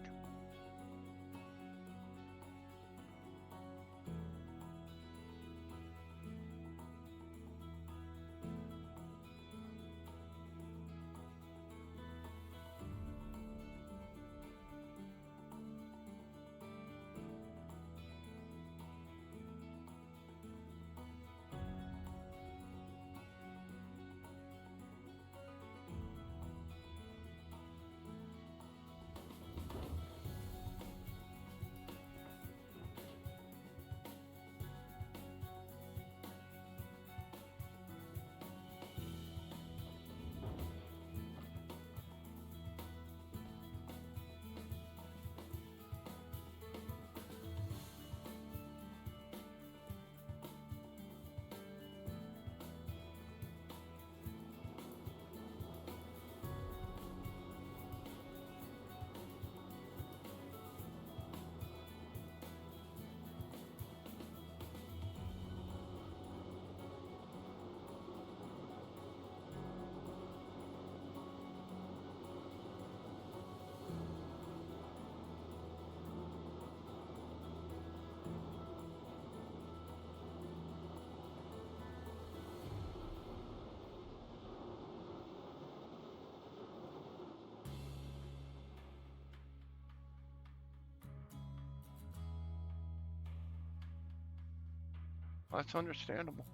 That's understandable.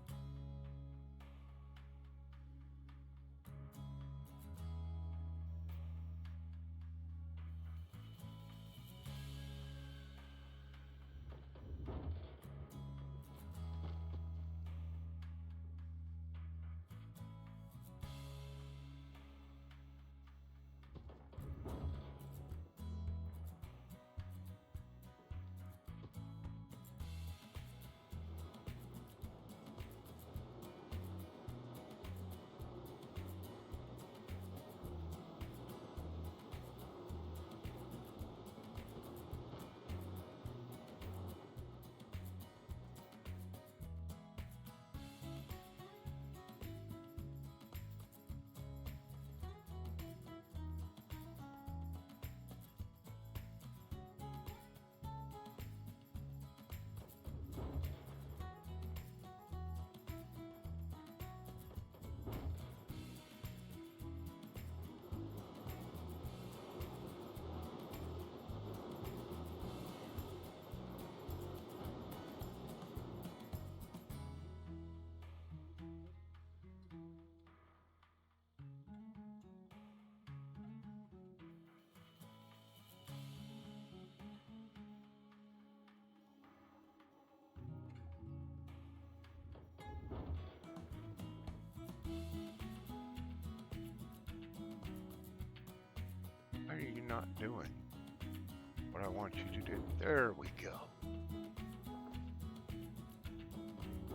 Why are you not doing what I want you to do? There we go.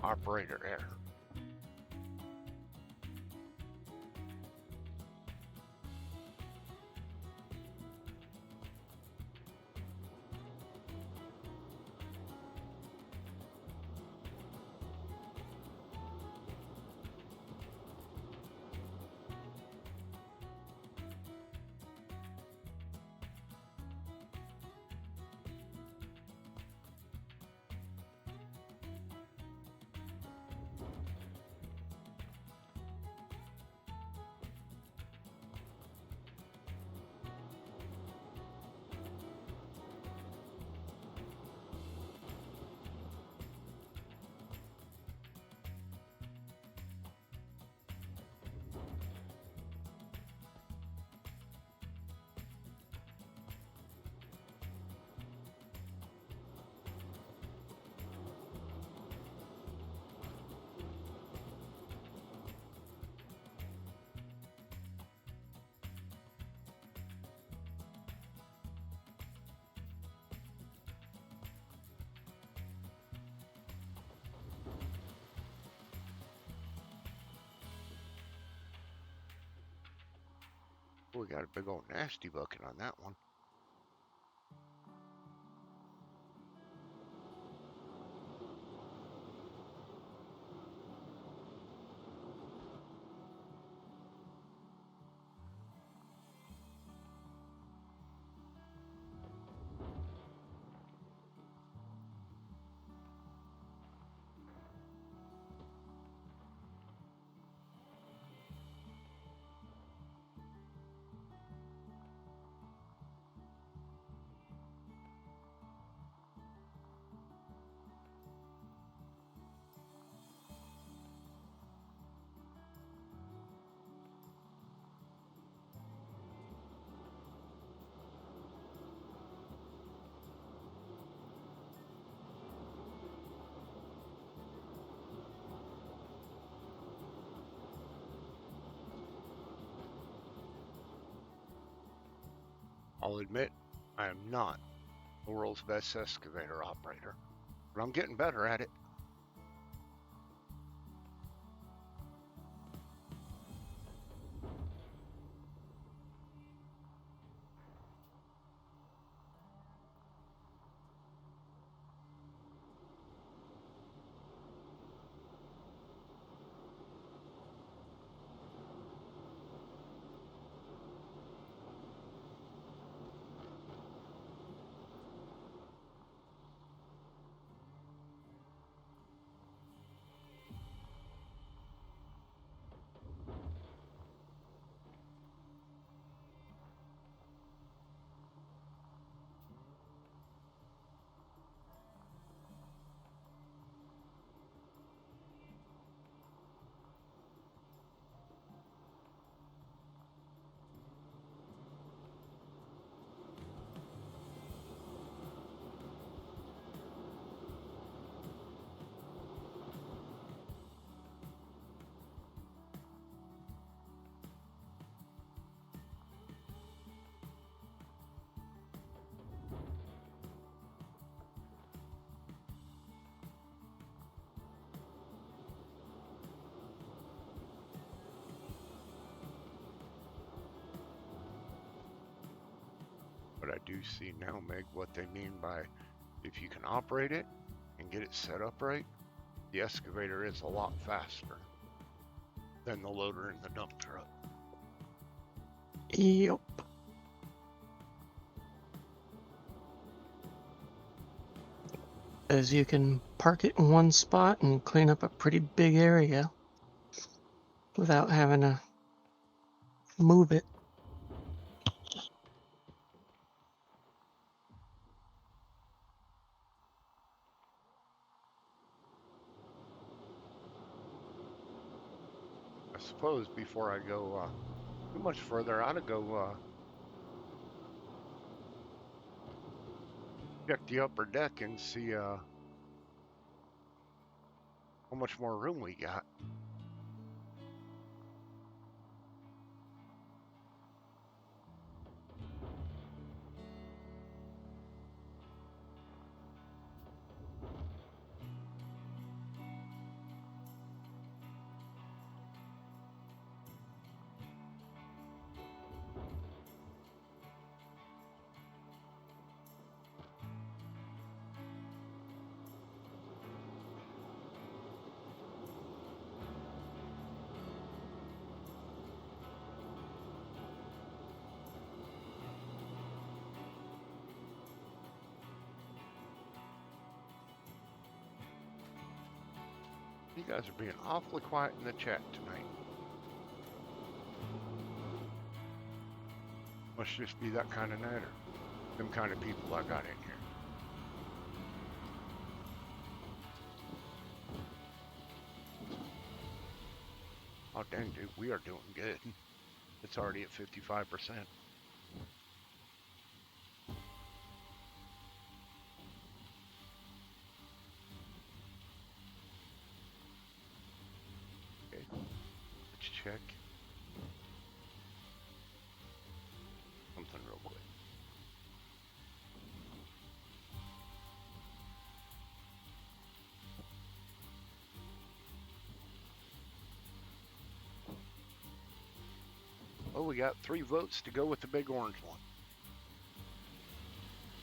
Operator error. We got a big old nasty bucket on that one. I'll admit, I am not the world's best excavator operator, but I'm getting better at it. But I do see now, Meg, what they mean by if you can operate it and get it set up right, the excavator is a lot faster than the loader in the dump truck. Yep. As you can park it in one spot and clean up a pretty big area without having to move it. I suppose before I go too much further, I ought to go check the upper deck and see how much more room we got. You guys are being awfully quiet in the chat tonight. Must just be that kind of night or them kind of people I got in here. Oh dang, dude, we are doing good. It's already at 55%. Okay, let's check something real quick. Oh, we got 3 votes to go with the big orange one.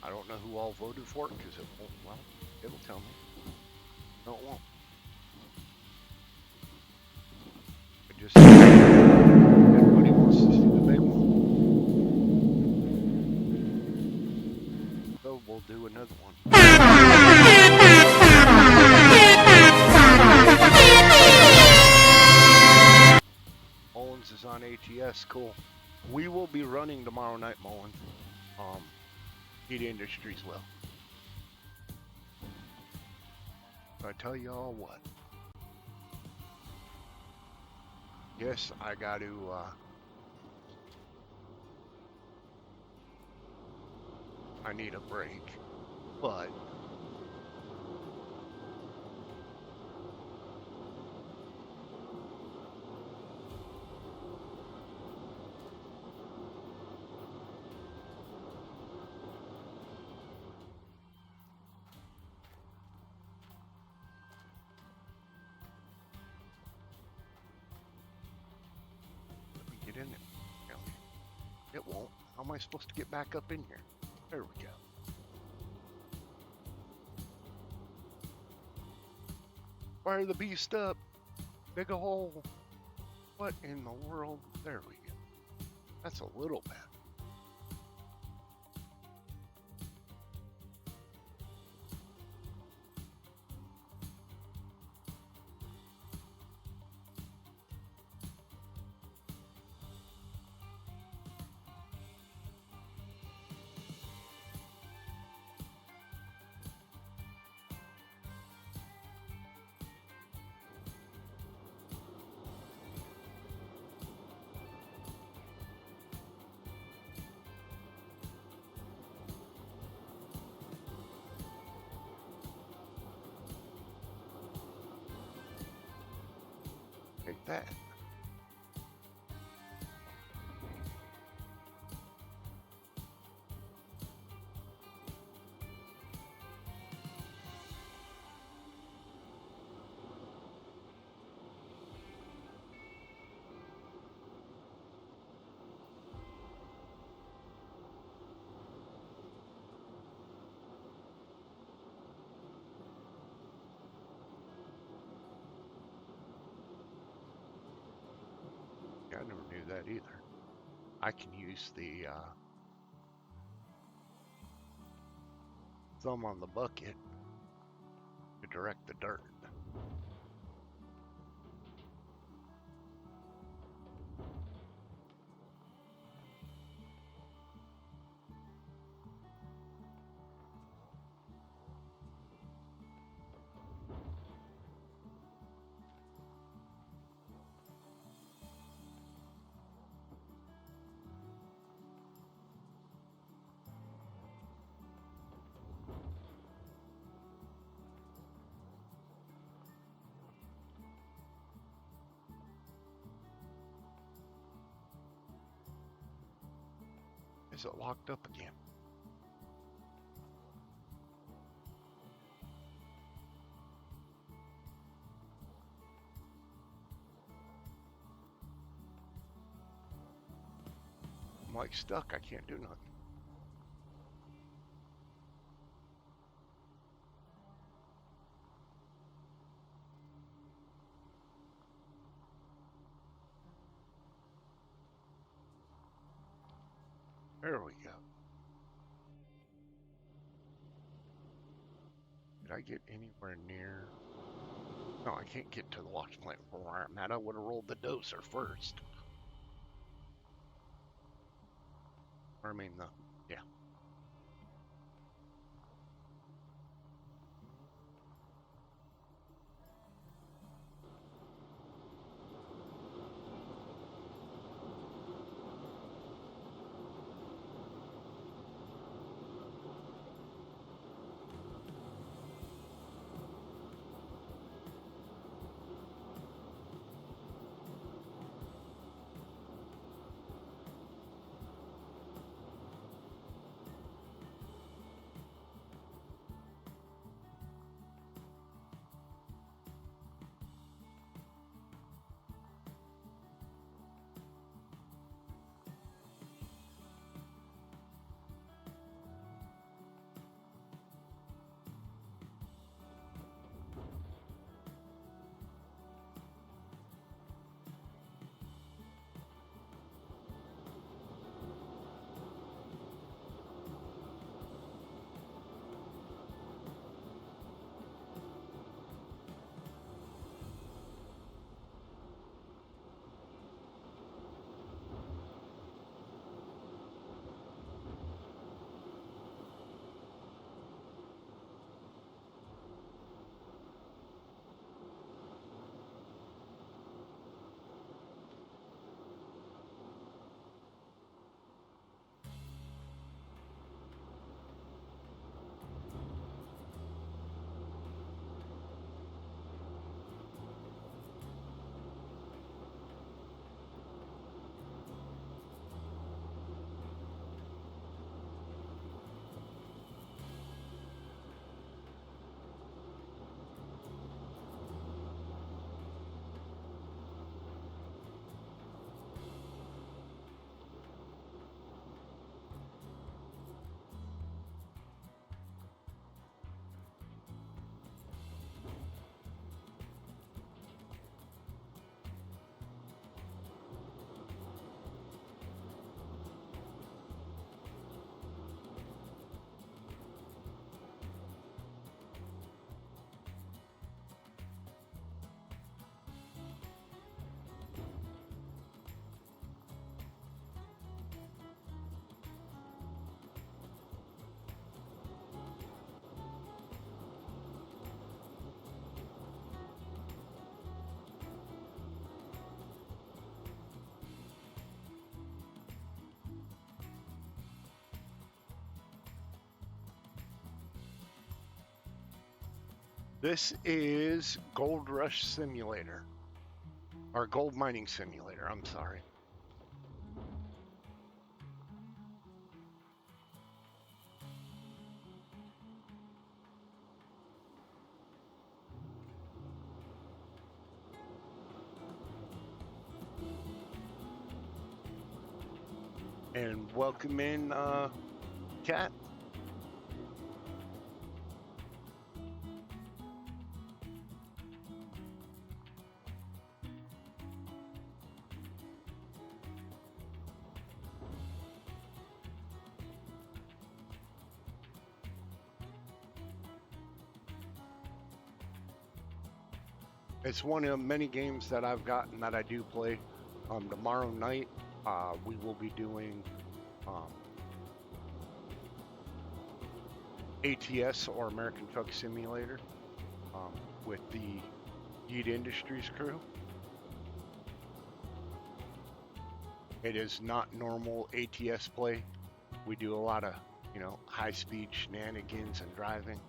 I don't know who all voted for it because it won't, well, it'll tell me. No, it won't. It just everybody wants to see the big one. So we'll do another one. Mullins is on ATS, cool. We will be running tomorrow night, Mullins. Heat Industries will. So I tell y'all what. Yes, I got to, I need a break, but get in it. No, it won't. How am I supposed to get back up in here? There we go. Fire the beast up. Dig a hole. What in the world? There we go. That's a little bit. Take that. Yeah, I never knew that either. I can use the thumb on the bucket to direct the dirt. Is it locked up again? I'm like stuck. I can't do nothing. There we go. Did I get anywhere near? No, I can't get to the water plant from where I'm at. I would have rolled the dozer first. Or I mean, yeah. This is Gold Rush Simulator. Or Gold Mining Simulator, I'm sorry. And welcome in, Kat. It's one of many games that I've gotten that I do play. Tomorrow night, we will be doing ATS, or American Truck Simulator, with the Yeet Industries crew. It is not normal ATS play. We do a lot of, high-speed shenanigans and driving.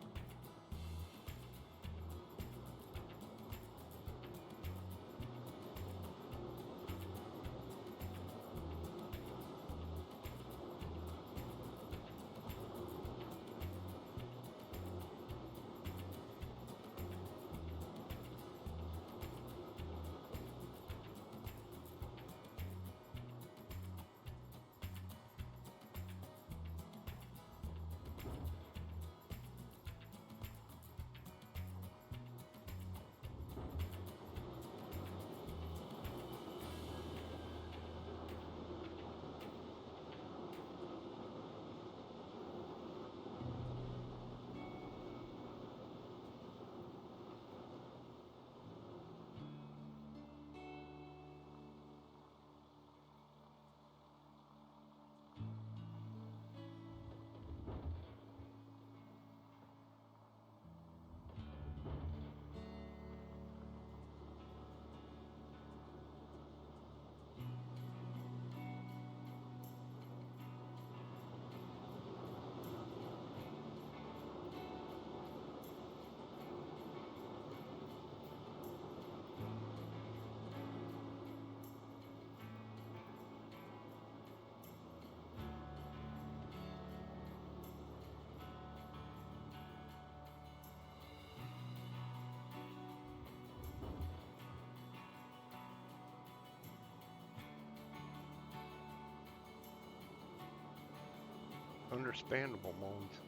Understandable, Mullins.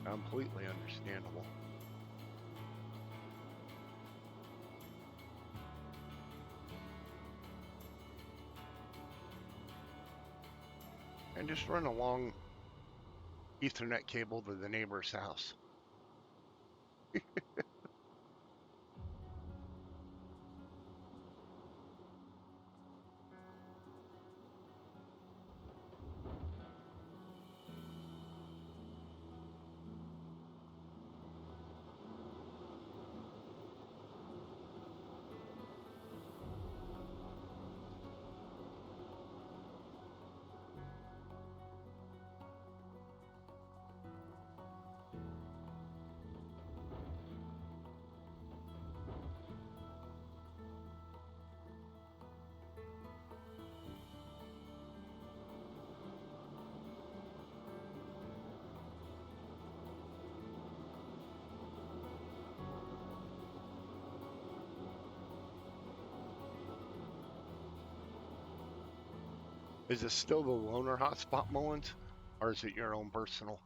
Completely understandable. And just run a long Ethernet cable to the neighbor's house. Is it still the loaner hotspot, Mullins? Or is it your own personal?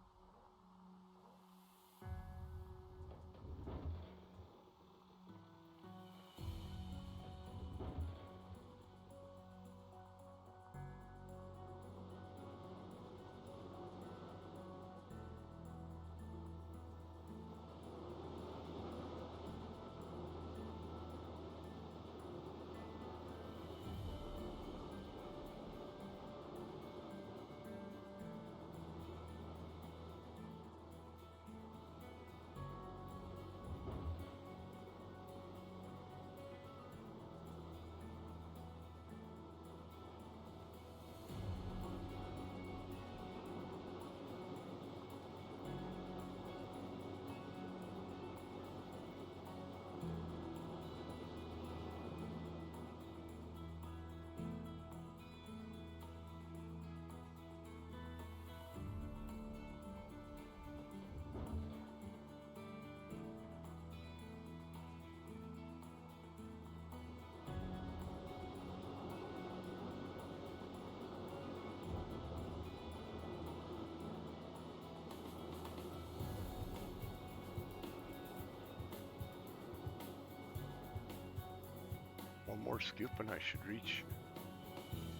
more scooping, I should reach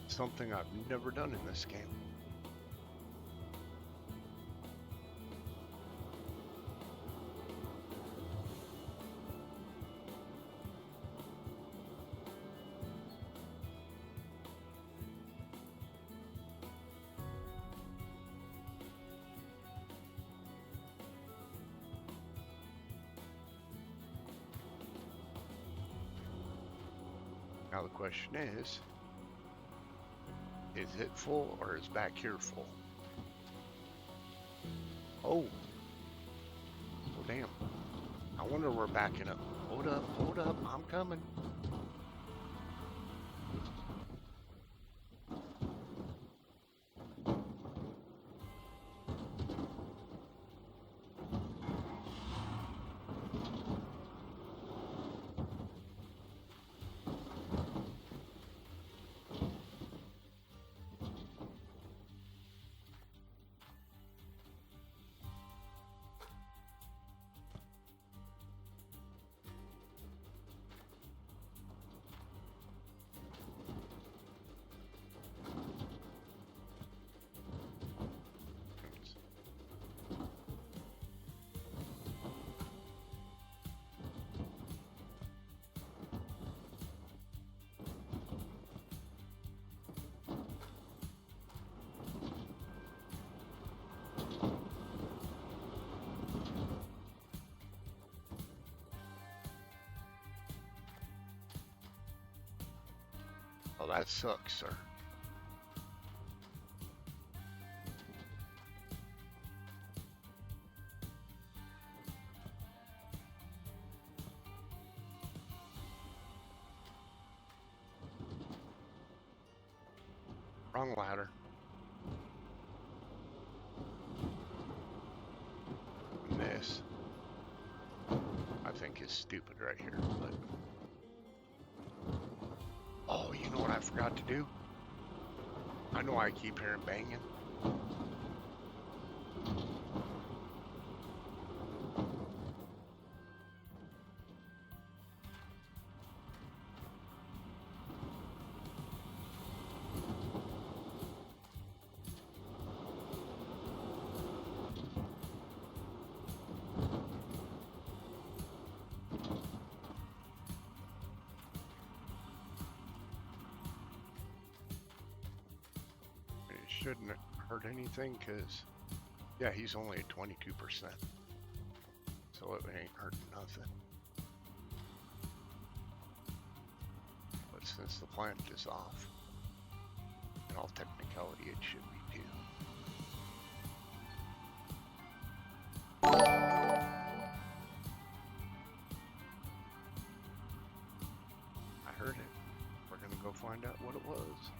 something I've never done in this game. Now the question is it full or is back here full? Oh, damn. I wonder we're backing up. Hold up, I'm coming. Oh, that sucks, sir. Wrong ladder. And this, I think, is stupid right here, but... Oh, you know what I forgot to do? I know I keep hearing banging. Shouldn't hurt anything because, yeah, he's only at 22%. So it ain't hurting nothing. But since the plant is off, in all technicality, it should be too. I heard it. We're gonna go find out what it was.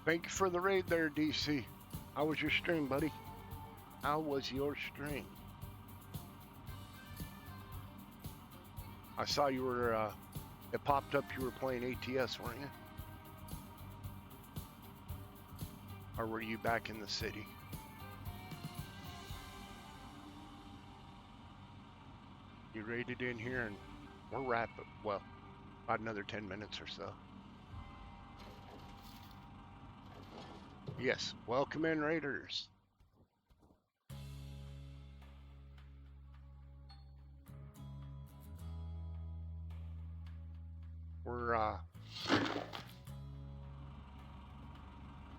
Thank you for the raid there, DC. How was your stream, buddy? How was your stream? I saw you were, it popped up you were playing ATS, weren't you? Or were you back in the city? You raided in here and we're wrapping, well, about another 10 minutes or so. Yes, welcome in, Raiders. We're on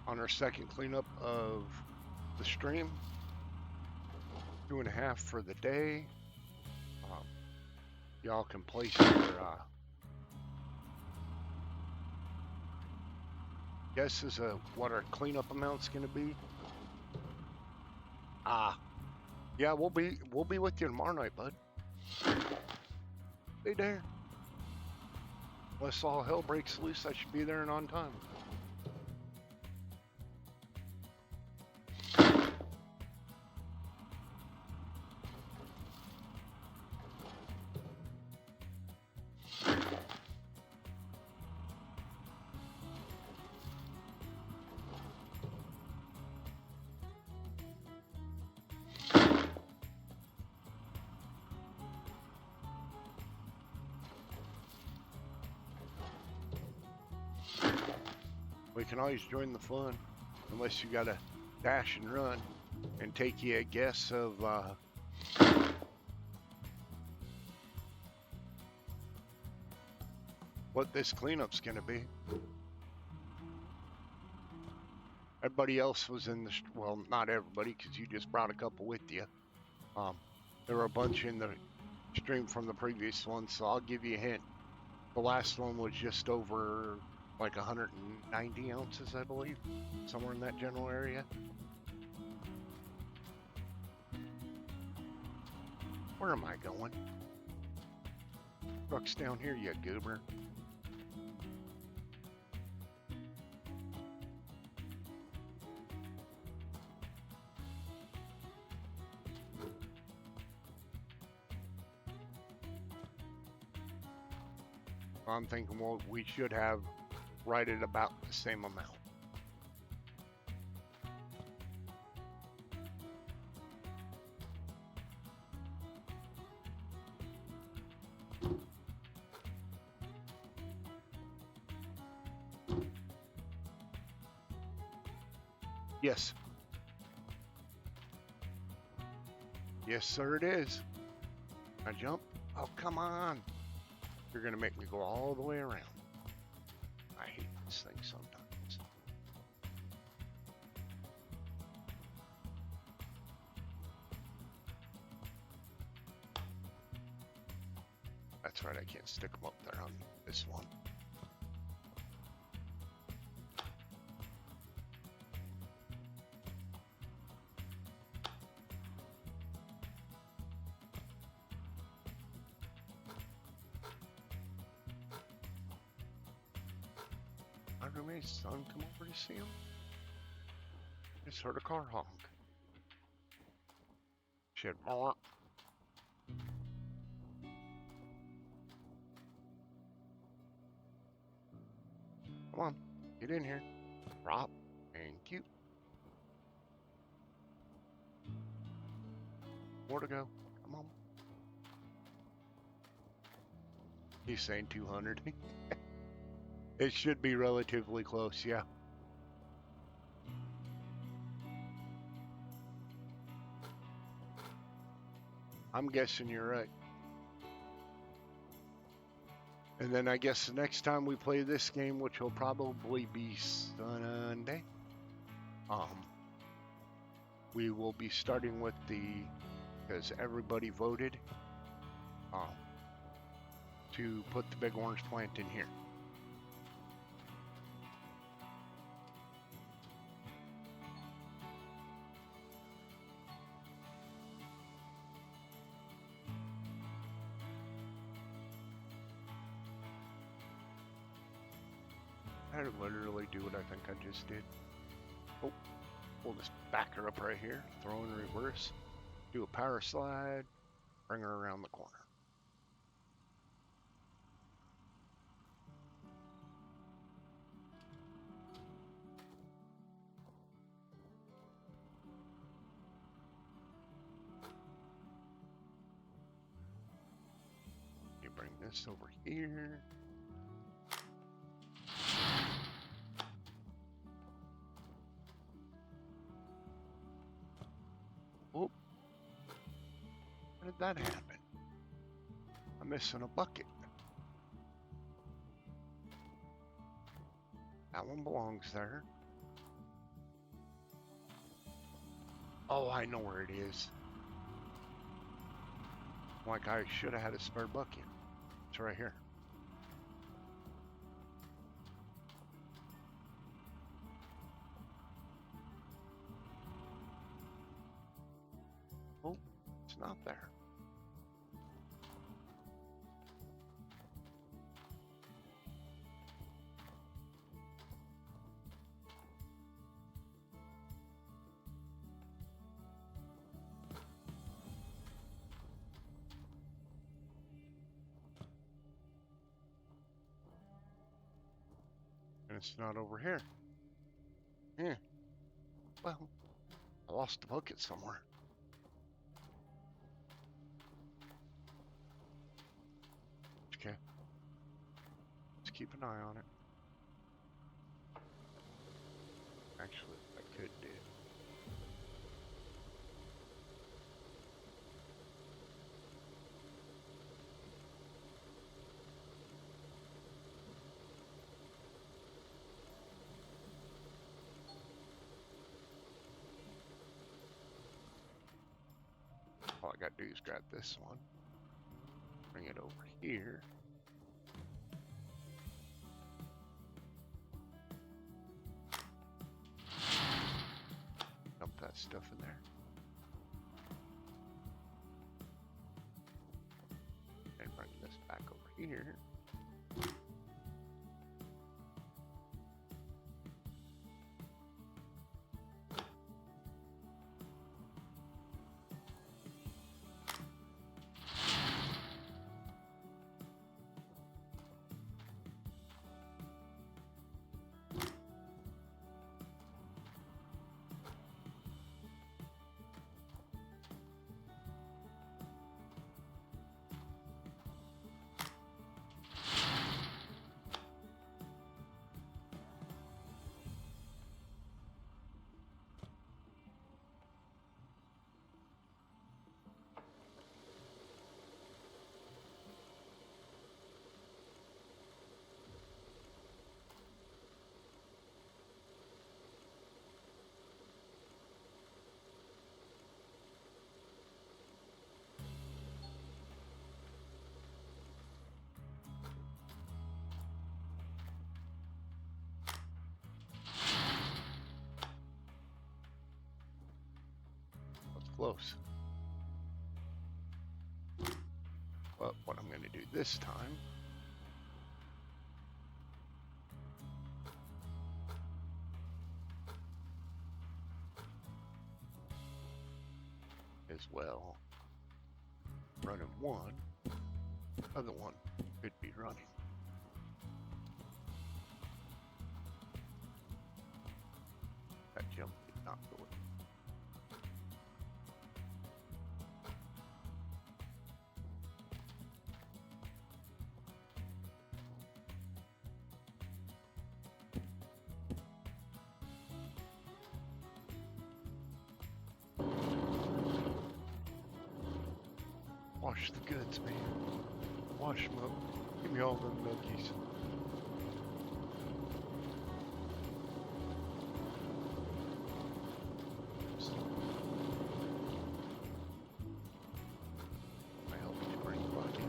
our second cleanup of the stream. 2.5 for the day. Y'all can place your guesses of what our cleanup amount's gonna be. Yeah, we'll be with you tomorrow night, bud. Stay there. Unless all hell breaks loose, I should be there and on time. We can always join the fun, unless you gotta dash and run, and take you a guess of what this cleanup's gonna be. Everybody else was in the well, not everybody, because you just brought a couple with you. There were a bunch in the stream from the previous one, so I'll give you a hint. The last one was just over like 190 ounces, I believe, somewhere in that general area. Where am I going? Truck's down here, you goober. I'm thinking, well, we should have right at about the same amount. Yes. Yes, sir, it is. I jump. Oh, come on. You're going to make me go all the way around. I hate this thing sometimes. That's right, I can't stick them up there on this one. My roommate's son come over to see him. Just heard a car honk. Shit. Come on, get in here. Drop. Thank you. More to go. Come on. He's saying 200. It should be relatively close, yeah. I'm guessing you're right. And then I guess the next time we play this game, which will probably be Sunday, we will be starting with because everybody voted, to put the big orange plant in here. I literally do what I think I just did. Oh, we'll just back her up right here, throw in reverse, do a power slide, bring her around the corner. You bring this over here. Oh, how did that happen? I'm missing a bucket. That one belongs there. Oh, I know where it is. Like I should have had a spare bucket. It's right here. Oh, it's not there. And it's not over here. Yeah. Well, I lost the bucket somewhere. Okay. Let's keep an eye on it. Actually, I could do. All I gotta do is grab this one, bring it over here. Dump that stuff in there. And bring this back over here. Close. But what I'm going to do this time is, well, running one, other one could be running. That jump did not go in. Wash the goods, man. Wash them up. Give me all them nookies. I help you bring bucket.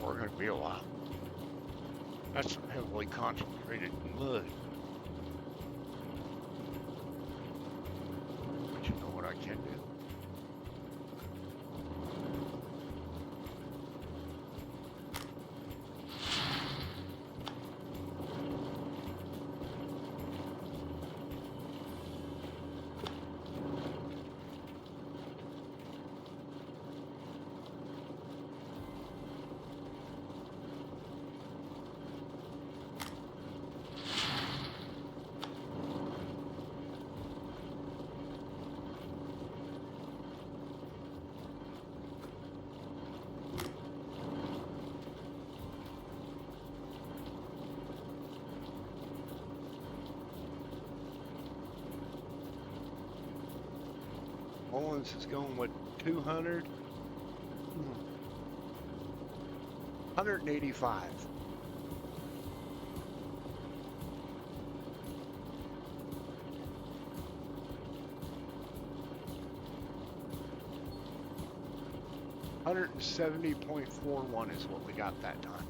We're going to be a while. That's some heavily concentrated mud. But you know what I can do? Mullins is going with 200. 185. $170.41 is what we got that time.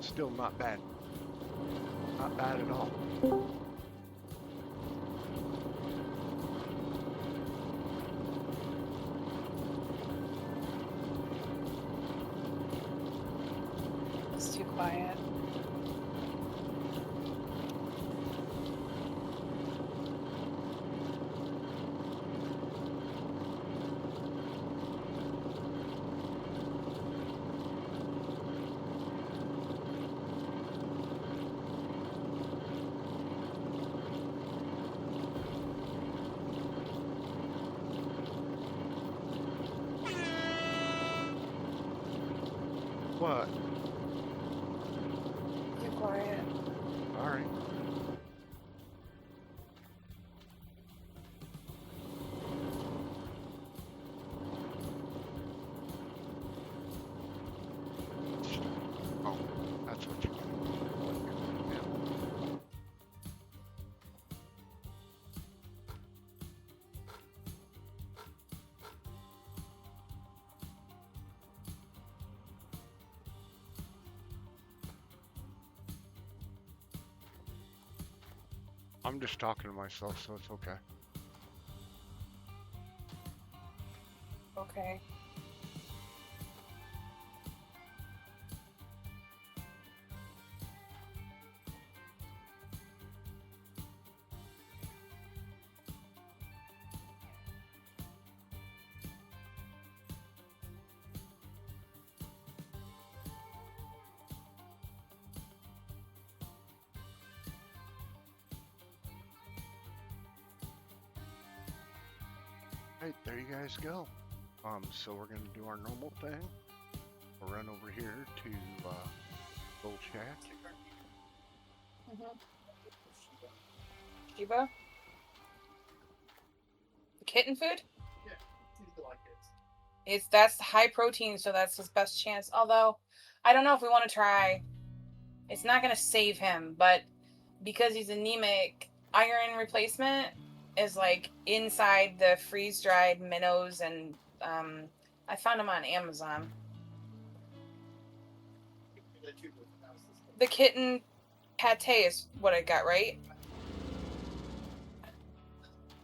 Still not bad. Not bad at all. It's too quiet. What? Too quiet. All right. Oh, that's what you want. Yeah. I'm just talking to myself, so it's okay. Okay. Right, there you guys go. So we're gonna do our normal thing. We'll run over here to Gold Shack. Shiba? The kitten food? Yeah, seems to like it. That's high protein, so that's his best chance. Although, I don't know if we want to try. It's not gonna save him, but because he's anemic, iron replacement is like inside the freeze dried minnows, and I found them on Amazon. The kitten pate is what I got, right?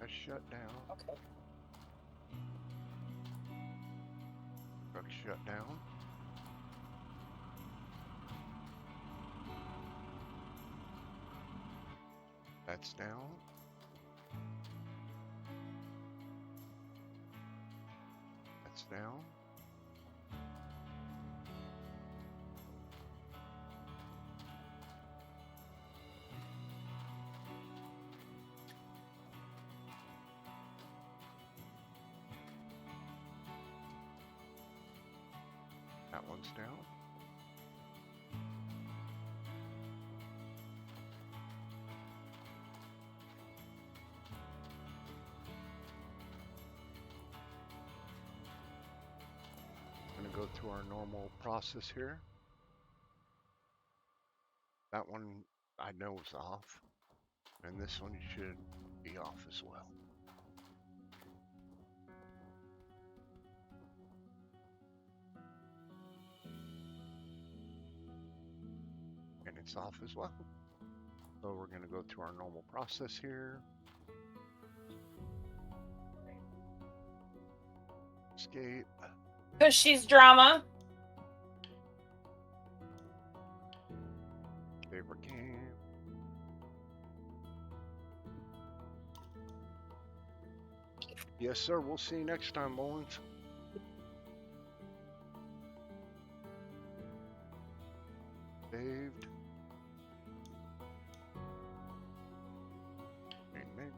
That's shut down. Okay. Truck shut down. That's down. That's down. That one's down. Gonna go through our normal process here. That one I know is off, and this one should be off as well. And it's off as well. So we're gonna go through our normal process here. Escape. Because she's drama. Favorite game. Yes, sir. We'll see you next time, Mullins. Saved. Amen.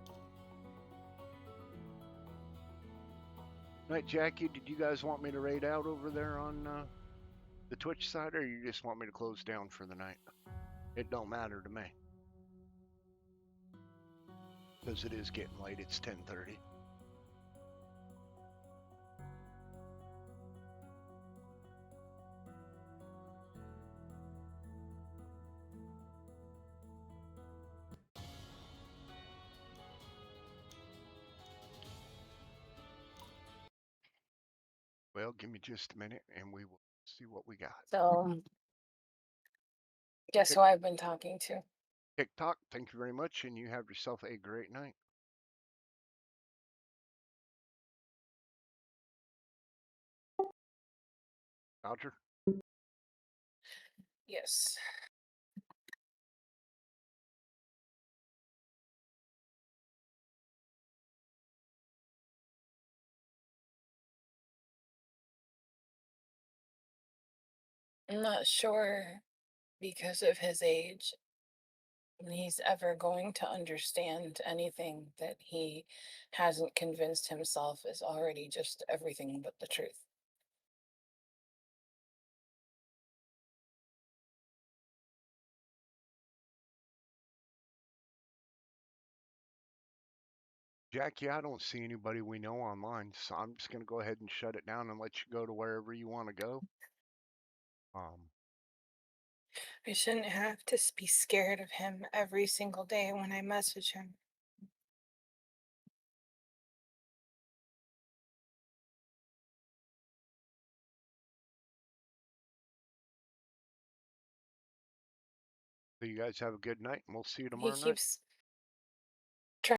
Night, Jackie. Did you guys want me to raid out over there on the Twitch side, or you just want me to close down for the night? It don't matter to me. Because it is getting late. It's 10:30. well, give me just a minute and we will see what we got. So, guess who I've been talking to? TikTok, thank you very much, and you have yourself a great night. Roger. Yes. I'm not sure because of his age he's ever going to understand anything that he hasn't convinced himself is already just everything but the truth. Jackie, I don't see anybody we know online, so I'm just going to go ahead and shut it down and let you go to wherever you want to go. I shouldn't have to be scared of him every single day when I message him. So you guys have a good night, and we'll see you He tomorrow night. keeps